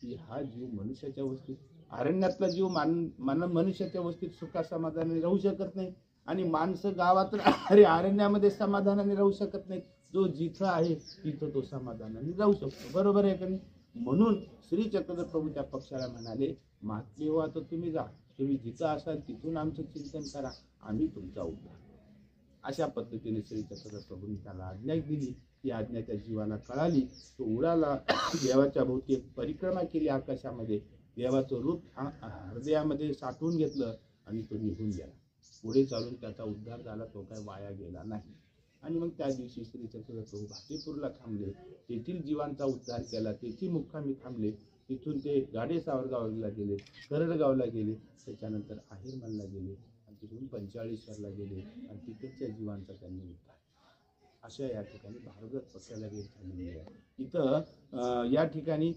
की हा जीव मनुष्याच्या वस्तीत, अरण्यातला जीव मनुष्याच्या वस्तीत सुखा समाधानाने राहू शकत नाही आणि माणसं गावात अरण्यामध्ये समाधानाने राहू शकत नाही. जो जिथं आहे तिथं तो समाधानाने जाऊ शकतो, बरोबर आहे का नाही? म्हणून श्री चक्रधर प्रभू त्या पक्षाला म्हणाले, महात्मे हो, आता तुम्ही जा. तुम्ही जिथं असाल तिथून आमचं चिंतन करा, आम्ही तुमचा उद्धार. अशा पद्धतीने श्री चक्रधर प्रभूंनी त्याला आज्ञा दिली. ती आज्ञा त्या जीवाला कळाली. तो उडाला, देवाच्या भोवती एक परिक्रमा केली आकाशामध्ये, देवाचं रूप हृदयामध्ये साठवून घेतलं आणि तो निघून गेला. पुढे चालून त्याचा उद्धार झाला, तो काय वाया गेला नाही. आणि मग त्या दिवशी श्री चक्रधर प्रभू भाटेपूरला थांबले, तेथील जीवांचा उद्धार केला. तेथील मुक्कामी थांबले. तिथून ते गाडेसावरगावला गेले, करडगावला गेले, त्याच्यानंतर आहेरमलला गेले आणि तिथून पंचाळीश्वरला गेले आणि तिकडच्या जीवांचा त्यांनी उद्धार. अशा या ठिकाणी भागवत पक्षाला भेट झालेली आहे. इथं या ठिकाणी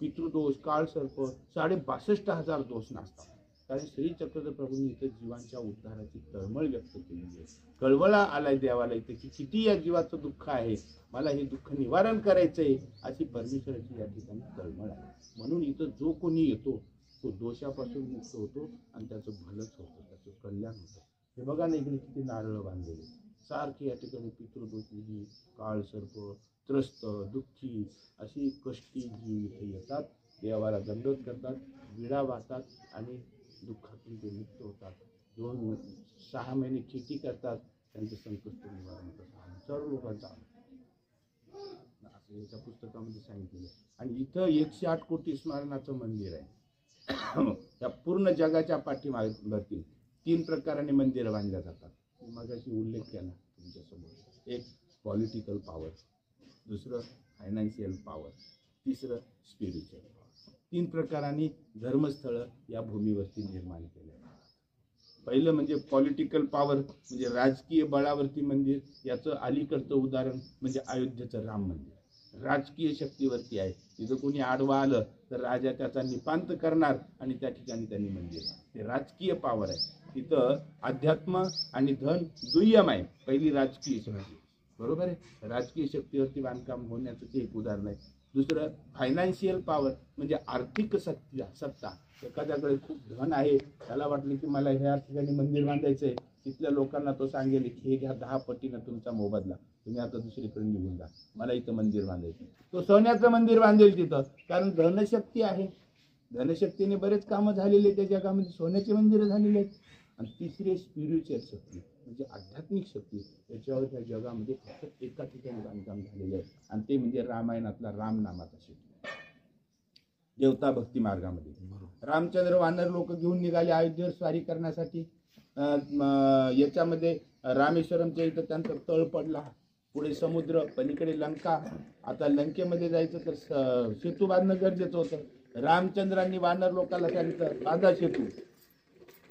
पितृदोष, काळसर्प 62,500 दोष नसतात. कारण श्री चक्रधर प्रभूंनी इथं जीवांच्या उद्धाराची तळमळ व्यक्त केली आहे. कळवळा आलाय देवाला इथे की किती या जीवाचं दुःख आहे, मला हे दुःख निवारण करायचंय, अशी परमेश्वराची या ठिकाणी तळमळ आहे. म्हणून इथं जो कोणी येतो तो दोषापासून मुक्त होतो आणि त्याचं भलंच होतं, त्याचं कल्याण होतं. हे बघा ना, इकडे किती नारळ बांधलेले, सारखे या ठिकाणी पितृदोष विधी, काळ सर्प, त्रस्त, दुःखी अशी कष्टी जीव इथे येतात, देवाला दंडवत करतात, विडा वाहतात आणि दुःखातून ते मुक्त होतात. 6 महिने खेती करतात, त्यांचं संकष्ट निवारण होतं. हजारो लोकांचा असं याच्या पुस्तकामध्ये सांगितलेलं. आणि इथं 108 कोटी स्मरणाचं मंदिर आहे. या पूर्ण जगाच्या पाठीमागतील 3 प्रकाराने मंदिरं बांधल्या जातात. मी मगाशी उल्लेख केला तुमच्यासमोर. एक पॉलिटिकल पॉवर, दुसरं फायनान्शियल पॉवर, तिसरं स्पिरिच्युअल पॉवर. 3 प्रकारांनी धर्मस्थळं या भूमीवरती निर्माण केले. पहिलं म्हणजे पॉलिटिकल पॉवर, म्हणजे राजकीय बळावरती मंदिर. याचं अलीकडचं उदाहरण म्हणजे अयोध्येचं राम मंदिर. राजकीय शक्तीवरती आहे. तिथं कोणी आडवं आलं तर राजा त्याचा निपांत करणार आणि त्या ठिकाणी त्यांनी मंदिर. ते राजकीय पॉवर आहे. तिथं अध्यात्म आणि धन दुय्यम आहे. पहिली राजकीय शक्ती, बरोबर आहे. राजकीय शक्तीवरती बांधकाम होण्याचं ते एक उदाहरण आहे. दुसरं फायनान्शियल पॉवर, म्हणजे आर्थिक सत्ता. एखाद्याकडे खूप धन आहे, त्याला वाटलं की मला ह्या ठिकाणी मंदिर बांधायचंय, तिथल्या लोकांना तो सांगेल की हे घ्या 10 पटीनं तुमचा मोबदला, तुम्ही आता दुसरीकडे निघून जा, मला इथं मंदिर बांधायचं. तो सोन्याचं मंदिर बांधेल तिथं, कारण धनशक्ती आहे. धनशक्तीने बरेच कामं झालेले त्या जगामध्ये, सोन्याचे मंदिरं झालेले आहेत. आणि तिसरी स्पिरिच्युअल शक्ती, म्हणजे आध्यात्मिक शक्ती. त्याच्यावर त्या जगामध्ये फक्त एका ठिकाणी बांधकाम झालेलं आहे, आणि ते म्हणजे रामायणातला राम नामाचा शक्ती. देवता भक्ती मार्गामध्ये रामचंद्र वानर लोक घेऊन निघाले अयोध्येवर स्वारी करण्यासाठी. याच्यामध्ये रामेश्वरमच्या इथं त्यांचा तळ पडला, पुढे समुद्र, पलीकडे लंका. आता लंकेमध्ये जायचं तर सेतू बांधणं गरजेचं होतं. रामचंद्रांनी वानर लोकांना सांगितलं बांधा सेतू,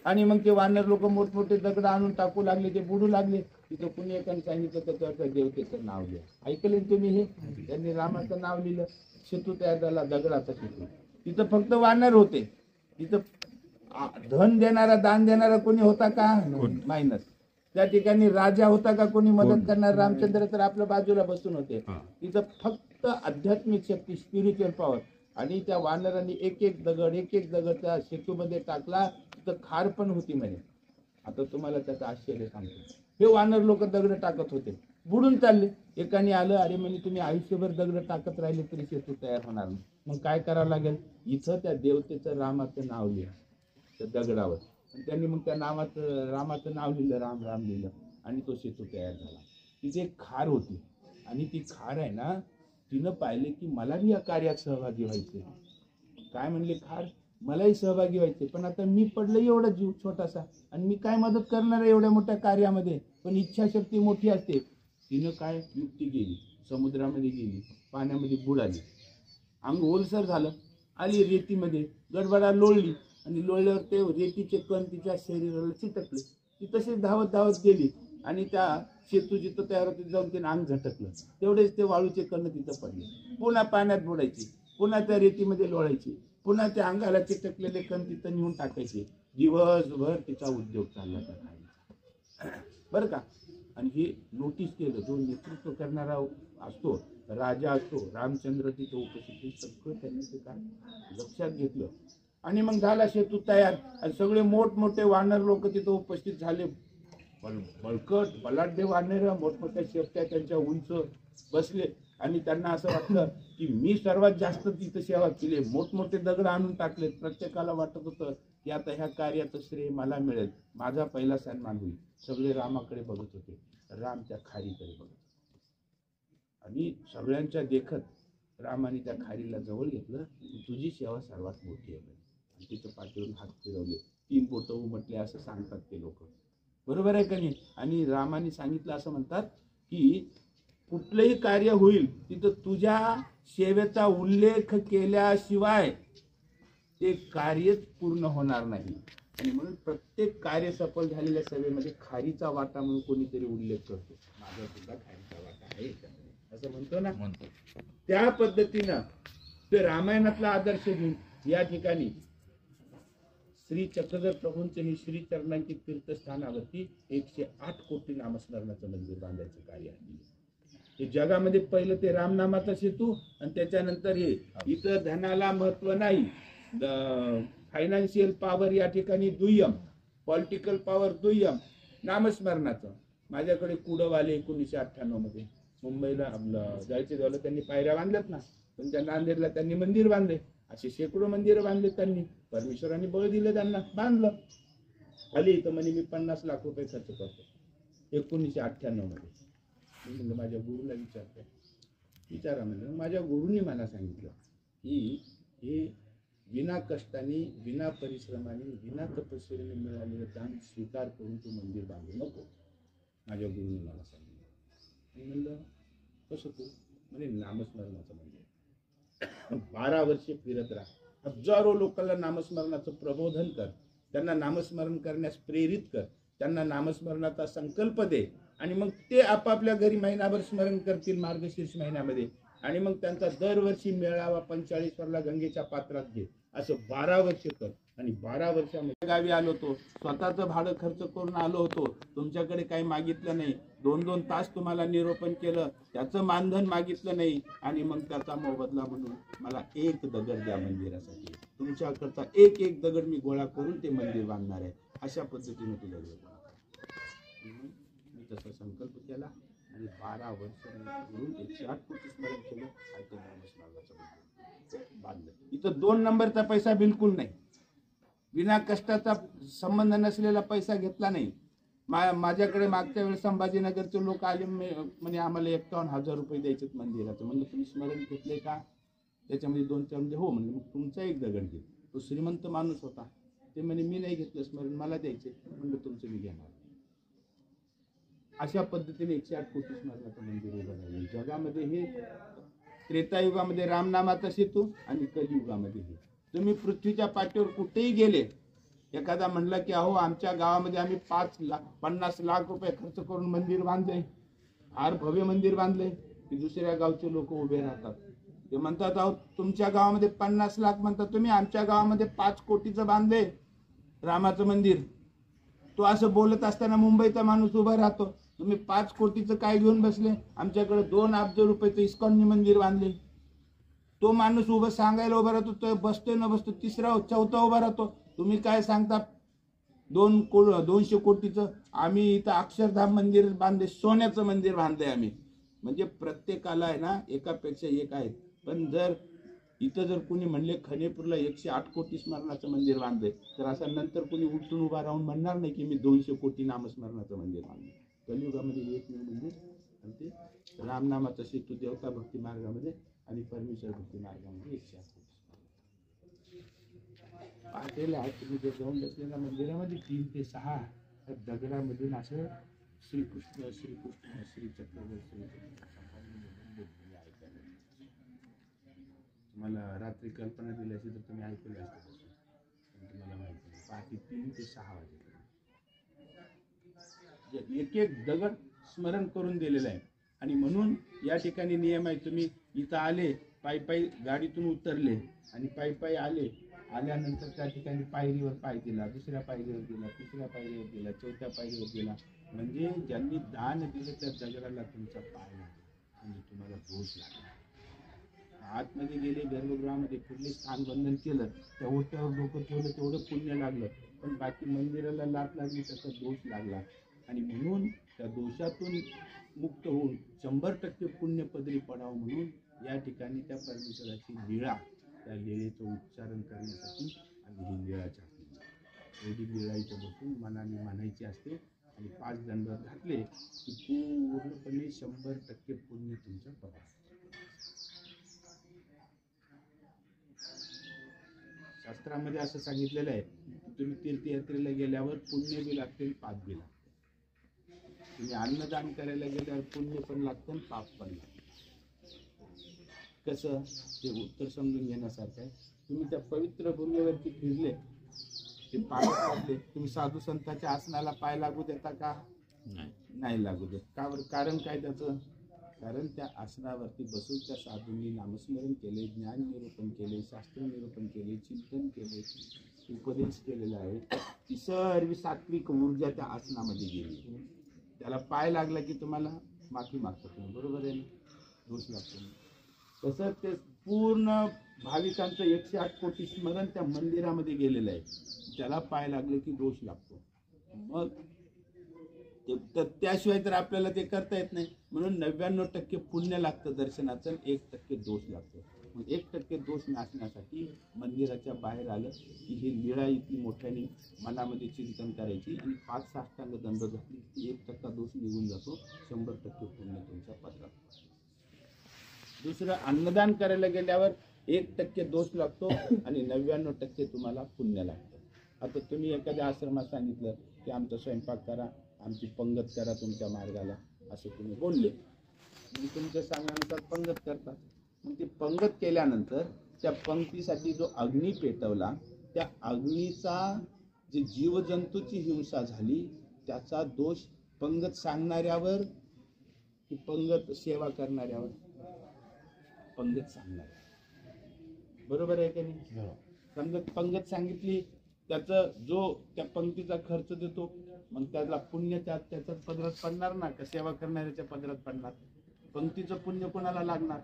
आणि मग ते वानर लोक मोठमोठे दगड आणून टाकू लागले, ते बुडू लागले. तिथं कुणी एकाने सांगितलं त्याच्यावर देवतेचं नाव लिहा. ऐकले तुम्ही हे? त्यांनी रामाचं नाव लिहिलं, सेतू तयार झाला, दगडाचा सेतू. तिथं फक्त वानर होते. तिथं धन देणारा, दान देणारा कोणी होता का? मायनस. त्या ठिकाणी राजा होता का कोणी मदत करणार? रामचंद्र तर आपल्या बाजूला बसून होते. तिथं फक्त आध्यात्मिक शक्ती, स्पिरिच्युअल पॉवर. आणि त्या वानरांनी एक एक दगड त्या सेतूमध्ये टाकला, तिथं खार पण होती म्हणे. आता तुम्हाला त्याचं आश्चर्य सांगतो. हे वानर लोक दगड टाकत होते, बुडून चालले. एकाने आलं, अरे म्हणजे तुम्ही आयुष्यभर दगड टाकत राहिले तरी सेतू तयार होणार नाही, मग काय करावं लागेल? इथं त्या देवतेचं रामाचं नाव लिहा त्या दगडावर. आणि त्यांनी मग त्या रामाचं नाव लिहिलं, राम राम लिहिलं, आणि तो सेतू तयार झाला. तिथे एक खार होती, आणि ती खार आहे ना, तिनं पाहिले की मलाही या कार्यात सहभागी व्हायचे. काय म्हणले खार? मलाही सहभागी व्हायचे, पण आता मी पडलो एवढा जीव छोटासा, आणि मी काय मदत करणार आहे एवढ्या मोठ्या कार्यामध्ये? पण इच्छाशक्ती मोठी असते. तिनं काय युक्ती केली, समुद्रामध्ये गेली, पाण्यामध्ये बुडाली, अंग ओलसर झालं, आली रेतीमध्ये, गडबडा लोळली, आणि लोळल्यावर ते रेतीचे कण तिच्या शरीराला चिटकले. ती तशीच धावत धावत गेली, आणि त्या सेतू जिथं तयार होती जाऊन तिने अंग झटकलं. तेवढेच ते वाळूचे कण तिथं पडले. पुन्हा पाण्यात बुडायची, पुन्हा त्या रेतीमध्ये लोळायची, पुन्हा त्या अंगाला चिटकलेले कण तिथं नेऊन टाकायचे. दिवसभर तिचा उद्योग चालला त्या खायचा, बरं का. आणि हे नोटीस केलं, जो नेतृत्व करणारा असतो, राजा असतो, रामचंद्र तिथं उपस्थित, सगळं त्यांनी ते काय लक्षात घेतलं. आणि मग झाला सेतू तयार, आणि सगळे मोठमोठे वानर लोक तिथं उपस्थित झाले. बळकट बलाढ्य वानर, मोठमोठ्या शेपट्या त्यांच्या उंच बसले, आणि त्यांना असं वाटलं की मी सर्वात जास्त तिथं सेवा केली, मोठमोठे दगड आणून टाकले. प्रत्येकाला वाटत होतं की आता ह्या कार्याचं श्रेय मला मिळेल, माझा पहिला सन्मान होईल. सगळे रामाकडे बघत होते, राम त्या खारीकडे बघत होते. आणि सगळ्यांच्या देखत रामाने त्या खारीला जवळ घेतलं, तुझी सेवा सर्वात मोठी आहे. आणि तिचं पाठीवरून हात फिरवले, 3 बोटं उमटले असं सांगतात ते लोक, बरोबर आहे का नाही? आणि रामाने सांगितलं, असं म्हणतात की कुठलंही कार्य होईल तिथं तुझ्या सेवेचा उल्लेख केल्याशिवाय ते कार्यच पूर्ण होणार नाही. आणि म्हणून प्रत्येक कार्य सफल झालेल्या सेवेमध्ये खारीचा वाटा म्हणून कोणीतरी उल्लेख करतो, माझा सुद्धा खारीचा वाटा आहे असं म्हणतो ना. त्या पद्धतीनं ते रामायणातला आदर्श घेऊन या ठिकाणी श्री चक्रधर प्रभूंचे हे श्री चरणांकित तीर्थस्थानावरती 108 कोटी नामस्मरणाचं मंदिर बांधायचं कार्य आहे. हे जगामध्ये पहिलं ते रामनामाचा सेतू आणि त्याच्यानंतर हे. इथं धनाला महत्व नाही, फायनान्शियल पॉवर या ठिकाणी दुय्यम, पॉलिटिकल पॉवर दुय्यम, नामस्मरणाचं. माझ्याकडे कुडवाले 1998 मध्ये मुंबईला जायचे झालं, त्यांनी पायऱ्या बांधल्यात ना, पण त्या नांदेडला त्यांनी मंदिर बांधले. असे शेकडो मंदिरं बांधले त्यांनी. परमेश्वरांनी बळ दिलं त्यांना, बांधलं. आली तर म्हणे मी 50 लाख रुपये खर्च करतो 1998 मध्ये. मी म्हणलं माझ्या गुरुला विचारा म्हणलं. माझ्या गुरुनी मला सांगितलं की हे विना कष्टाने, विना परिश्रमाने, विना तपस्येने मिळालेलं दान स्वीकार करून तू मंदिर बांधू नको. माझ्या गुरुने मला सांगितलं. मी म्हणलं कसं तू? म्हणजे नामस्मरणाचं मंदिर. 12 वर्षे फिरत राहा, हजारो लोकांना नामस्मरणाचं प्रबोधन कर, त्यांना नामस्मरण करण्यास प्रेरित कर, त्यांना नामस्मरणाचा संकल्प दे, आणि मग ते आपापल्या घरी महिनाभर स्मरण करतील मार्गशीर्ष महिन्यामध्ये. आणि मग त्यांचा दरवर्षी मेळावा 45 गंगेच्या पात्रात घे. असं 12 वर्ष कर. आणि 12 वर्षामध्ये गावी आलो होतो, स्वतःचं भाडं खर्च करून आलो होतो, तुमच्याकडे काही मागितलं नाही. 2-2 तास तुम्हाला निरोपण केलं, त्याचं मानधन मागितलं नाही. आणि मग त्याचा मोबदला म्हणून मला 1 दगड द्या मंदिरासाठी. तुमच्याकडचा एक दगड मी गोळा करून ते मंदिर बांधणार आहे. अशा पद्धतीने ते दगड मी तसा संकल्प केला आणि 12 वर्ष करून 108 कोटी स्मरण केलं. बांधलं. इथं 2 नंबरचा पैसा बिलकुल नाही, विना कष्टाचा संबंध नसलेला पैसा घेतला नाही. माझ्याकडे मागच्या वेळेस संभाजीनगरचे लोक आले म्हणजे आम्हाला 51,000 रुपये द्यायचे मंदिराचं. म्हणलं तुम्ही स्मरण घेतले का? त्याच्यामध्ये 2-4 म्हणजे हो म्हणलं. मग तुमचा 1 दगड घे. तो श्रीमंत माणूस होता, ते म्हणे मी नाही घेतलं स्मरण, मला द्यायचे. म्हणलं तुमचं मी घेणार. अशा पद्धतीने 108 कोटी स्मरणाचं मंदिर उभं राहिलं. जगामध्ये हे त्रेतायुगामध्ये रामनामाचा सेतू आणि कलियुगामध्ये हे. तुम्ही पृथ्वीच्या पाठीवर कुठेही गेले, एखादा म्हणलं की अहो आमच्या गावामध्ये आम्ही 50 लाख रुपये खर्च करून मंदिर बांधले, फार भव्य मंदिर बांधले, की दुसऱ्या गावचे लोक उभे राहतात. ते म्हणतात अहो तुमच्या गावामध्ये 50 लाख म्हणतात तुम्ही, आमच्या गावामध्ये 5 कोटीचं बांधले रामाचं मंदिर. तो असं बोलत असताना मुंबईचा माणूस उभा राहतो, तुम्ही 5 कोटीचं काय घेऊन बसले, आमच्याकडे 2 अब्ज रुपयाचं इस्कॉननी मंदिर बांधले. तो माणूस उभं सांगायला उभा राहतो, तो बसतोय न बसतो, 3रा-4था उभा राहतो. तुम्ही काय सांगता 200 कोटीचं? आम्ही इथं अक्षरधाम मंदिर बांधले, सोन्याचं मंदिर बांधलंय आम्ही. म्हणजे प्रत्येकाला आहे ना एकापेक्षा एक आहेत. पण जर इथं जर कुणी म्हणले खनेपूरला 108 कोटी स्मरणाचं मंदिर बांधलंय, तर असं नंतर कुणी उठून उभा राहून म्हणणार नाही की मी 200 कोटी नामस्मरणाचं मंदिर बांधलं. कलियुगामध्ये एकमेव मंदिर, आणि ते रामनामाचा सेतू देवता भक्ती मार्गामध्ये आणि परमेश्वर भक्ती मार्गामध्ये 108 कोटी पाहिलेलं आहे. तुम्ही जे जाऊन बसलेल्या मंदिरामध्ये 3 ते 6 दगडामधून असं श्रीकृष्ण श्री चक्रधर तुम्हाला रात्री कल्पना दिली असेल तर तुम्ही ऐकलं असतं, तुम्हाला माहिती नाही. पहाटे 3 ते 6 वाजेपर्यंत एक दगड स्मरण करून दिलेलं आहे. आणि म्हणून या ठिकाणी नियम आहे, तुम्ही इथं आले, पायी गाडीतून उतरले आणि पायी आले, आल्यानंतर त्या ठिकाणी पायरीवर पाय दिला, दुसऱ्या पायरीवर दिला, तिसऱ्या पायरीवर दिला, 4थ्या पायरीवर दिला, म्हणजे ज्यांनी दान दिलं त्या दगडाला तुमचा पाय लागला, म्हणजे तुम्हाला दोष लागला. आतमध्ये गेले, गर्भगृहामध्ये फिरले, स्थानबंधन केलं, त्या ओट्यावर डोकं ठेवलं, तेवढं पुण्य लागलं. पण बाकी मंदिराला लाट लागली, त्याचा दोष लागला. आणि म्हणून त्या दोषातून मुक्त होऊन 100% पुण्य पदरी पडावं म्हणून या ठिकाणी त्या परमेश्वराची लीळा, त्या लीळेचं उच्चारण करण्यासाठी आणि ही लीळा चालली. एवढी लीळा इथं बसून मनाने म्हणायची असते आणि 5 दंडवत घातले की पूर्णपणे 100% पुण्य तुमचं पडा. शास्त्रामध्ये असं सांगितलेलं आहे की तुम्ही तीर्थयात्रेला गेल्यावर पुण्य बी लागते, पाप बी लागते. तुम्ही अन्नदान करायला गेल्यावर पुण्य पण लागतं आणि पाप पण लागतं. कसं ते उत्तर समजून घेण्यासारखं आहे. तुम्ही त्या पवित्र भूमीवरती फिरले, ते पाय पडले, तुम्ही साधू संतांच्या आसनाला पाय लागू देता का? नाही लागू देत. का बरं? कारण काय त्याचं? कारण त्या आसनावरती बसून त्या साधूंनी नामस्मरण केले, ज्ञान निरूपण केले, शास्त्र निरूपण केले, चिंतन केले, उपदेश केलेला आहे ती सर्व सात्विक ऊर्जा त्या आसनामध्ये गेली. त्याला पाय लागला की तुम्हाला माफी मागतो तुम्ही, बरोबर आहे ना, दोष लागतो ना. तसं ते पूर्ण भाविकांचं 108 कोटी स्मरण त्या मंदिरामध्ये गेलेलं आहे. त्याला पाय लागले की दोष लागतो. मग तर त्याशिवाय तर आपल्याला ते करता येत नाही. म्हणून 99% पुण्य लागतं दर्शनाचं, 1% दोष लागतो. मग 1% दोष नाशण्यासाठी मंदिराच्या बाहेर आलं की ही लीळा इतकी मोठ्याने मनामध्ये चिंतन करायची आणि 5 साष्टांग दंड घातली की 1% दोष निघून जातो, 100% पुण्य तुमच्या पदरात. दुसरं, अन्नदान करायला गेल्यावर 1% दोष लागतो आणि 99% तुम्हाला पुण्य लागतं. आता तुम्ही एखाद्या आश्रमात सांगितलं की आमचा स्वयंपाक करा, आमची पंगत करा तुमच्या मार्गाला, असं तुम्ही बोलले, मग तुमच्या सांगण्यानुसार पंगत करतात. मग ती पंगत केल्यानंतर त्या पंक्तीसाठी जो अग्नी पेटवला, त्या अग्नीचा जी जीवजंतूची हिंसा झाली त्याचा दोष पंगत सांगणाऱ्यावर की पंगत सेवा करणाऱ्यावर? पंगत सांगणार, बरोबर आहे का नाही? पंगत सांगितली, त्याचं जो त्या पंक्तीचा खर्च देतो मग त्याला पुण्य त्याच्या पदरात पडणार ना, का सेवा करणाऱ्याच्या पदरात पडणार? पंक्तीचं पुण्य कोणाला लागणार?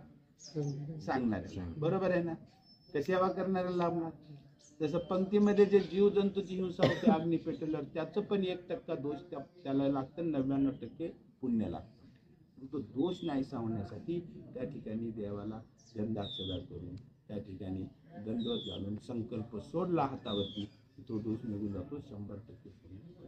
सांगणार, बरोबर आहे ना, का सेवा करणाऱ्याला लागणार? तसं पंक्तीमध्ये जे जीवजंतूची हिंसा होते अग्नी पेटवल्यावर त्याचं पण 1% दोष त्याला लागतं, 99% पुण्य लागतं. तो दोष नाहीसा होण्यासाठी त्या ठिकाणी देवाला गंधाक्षदा करून त्या ठिकाणी दंडवत घालून संकल्प सोडला हातावरती, तो दोष निघून जातो, 100% पुण्य.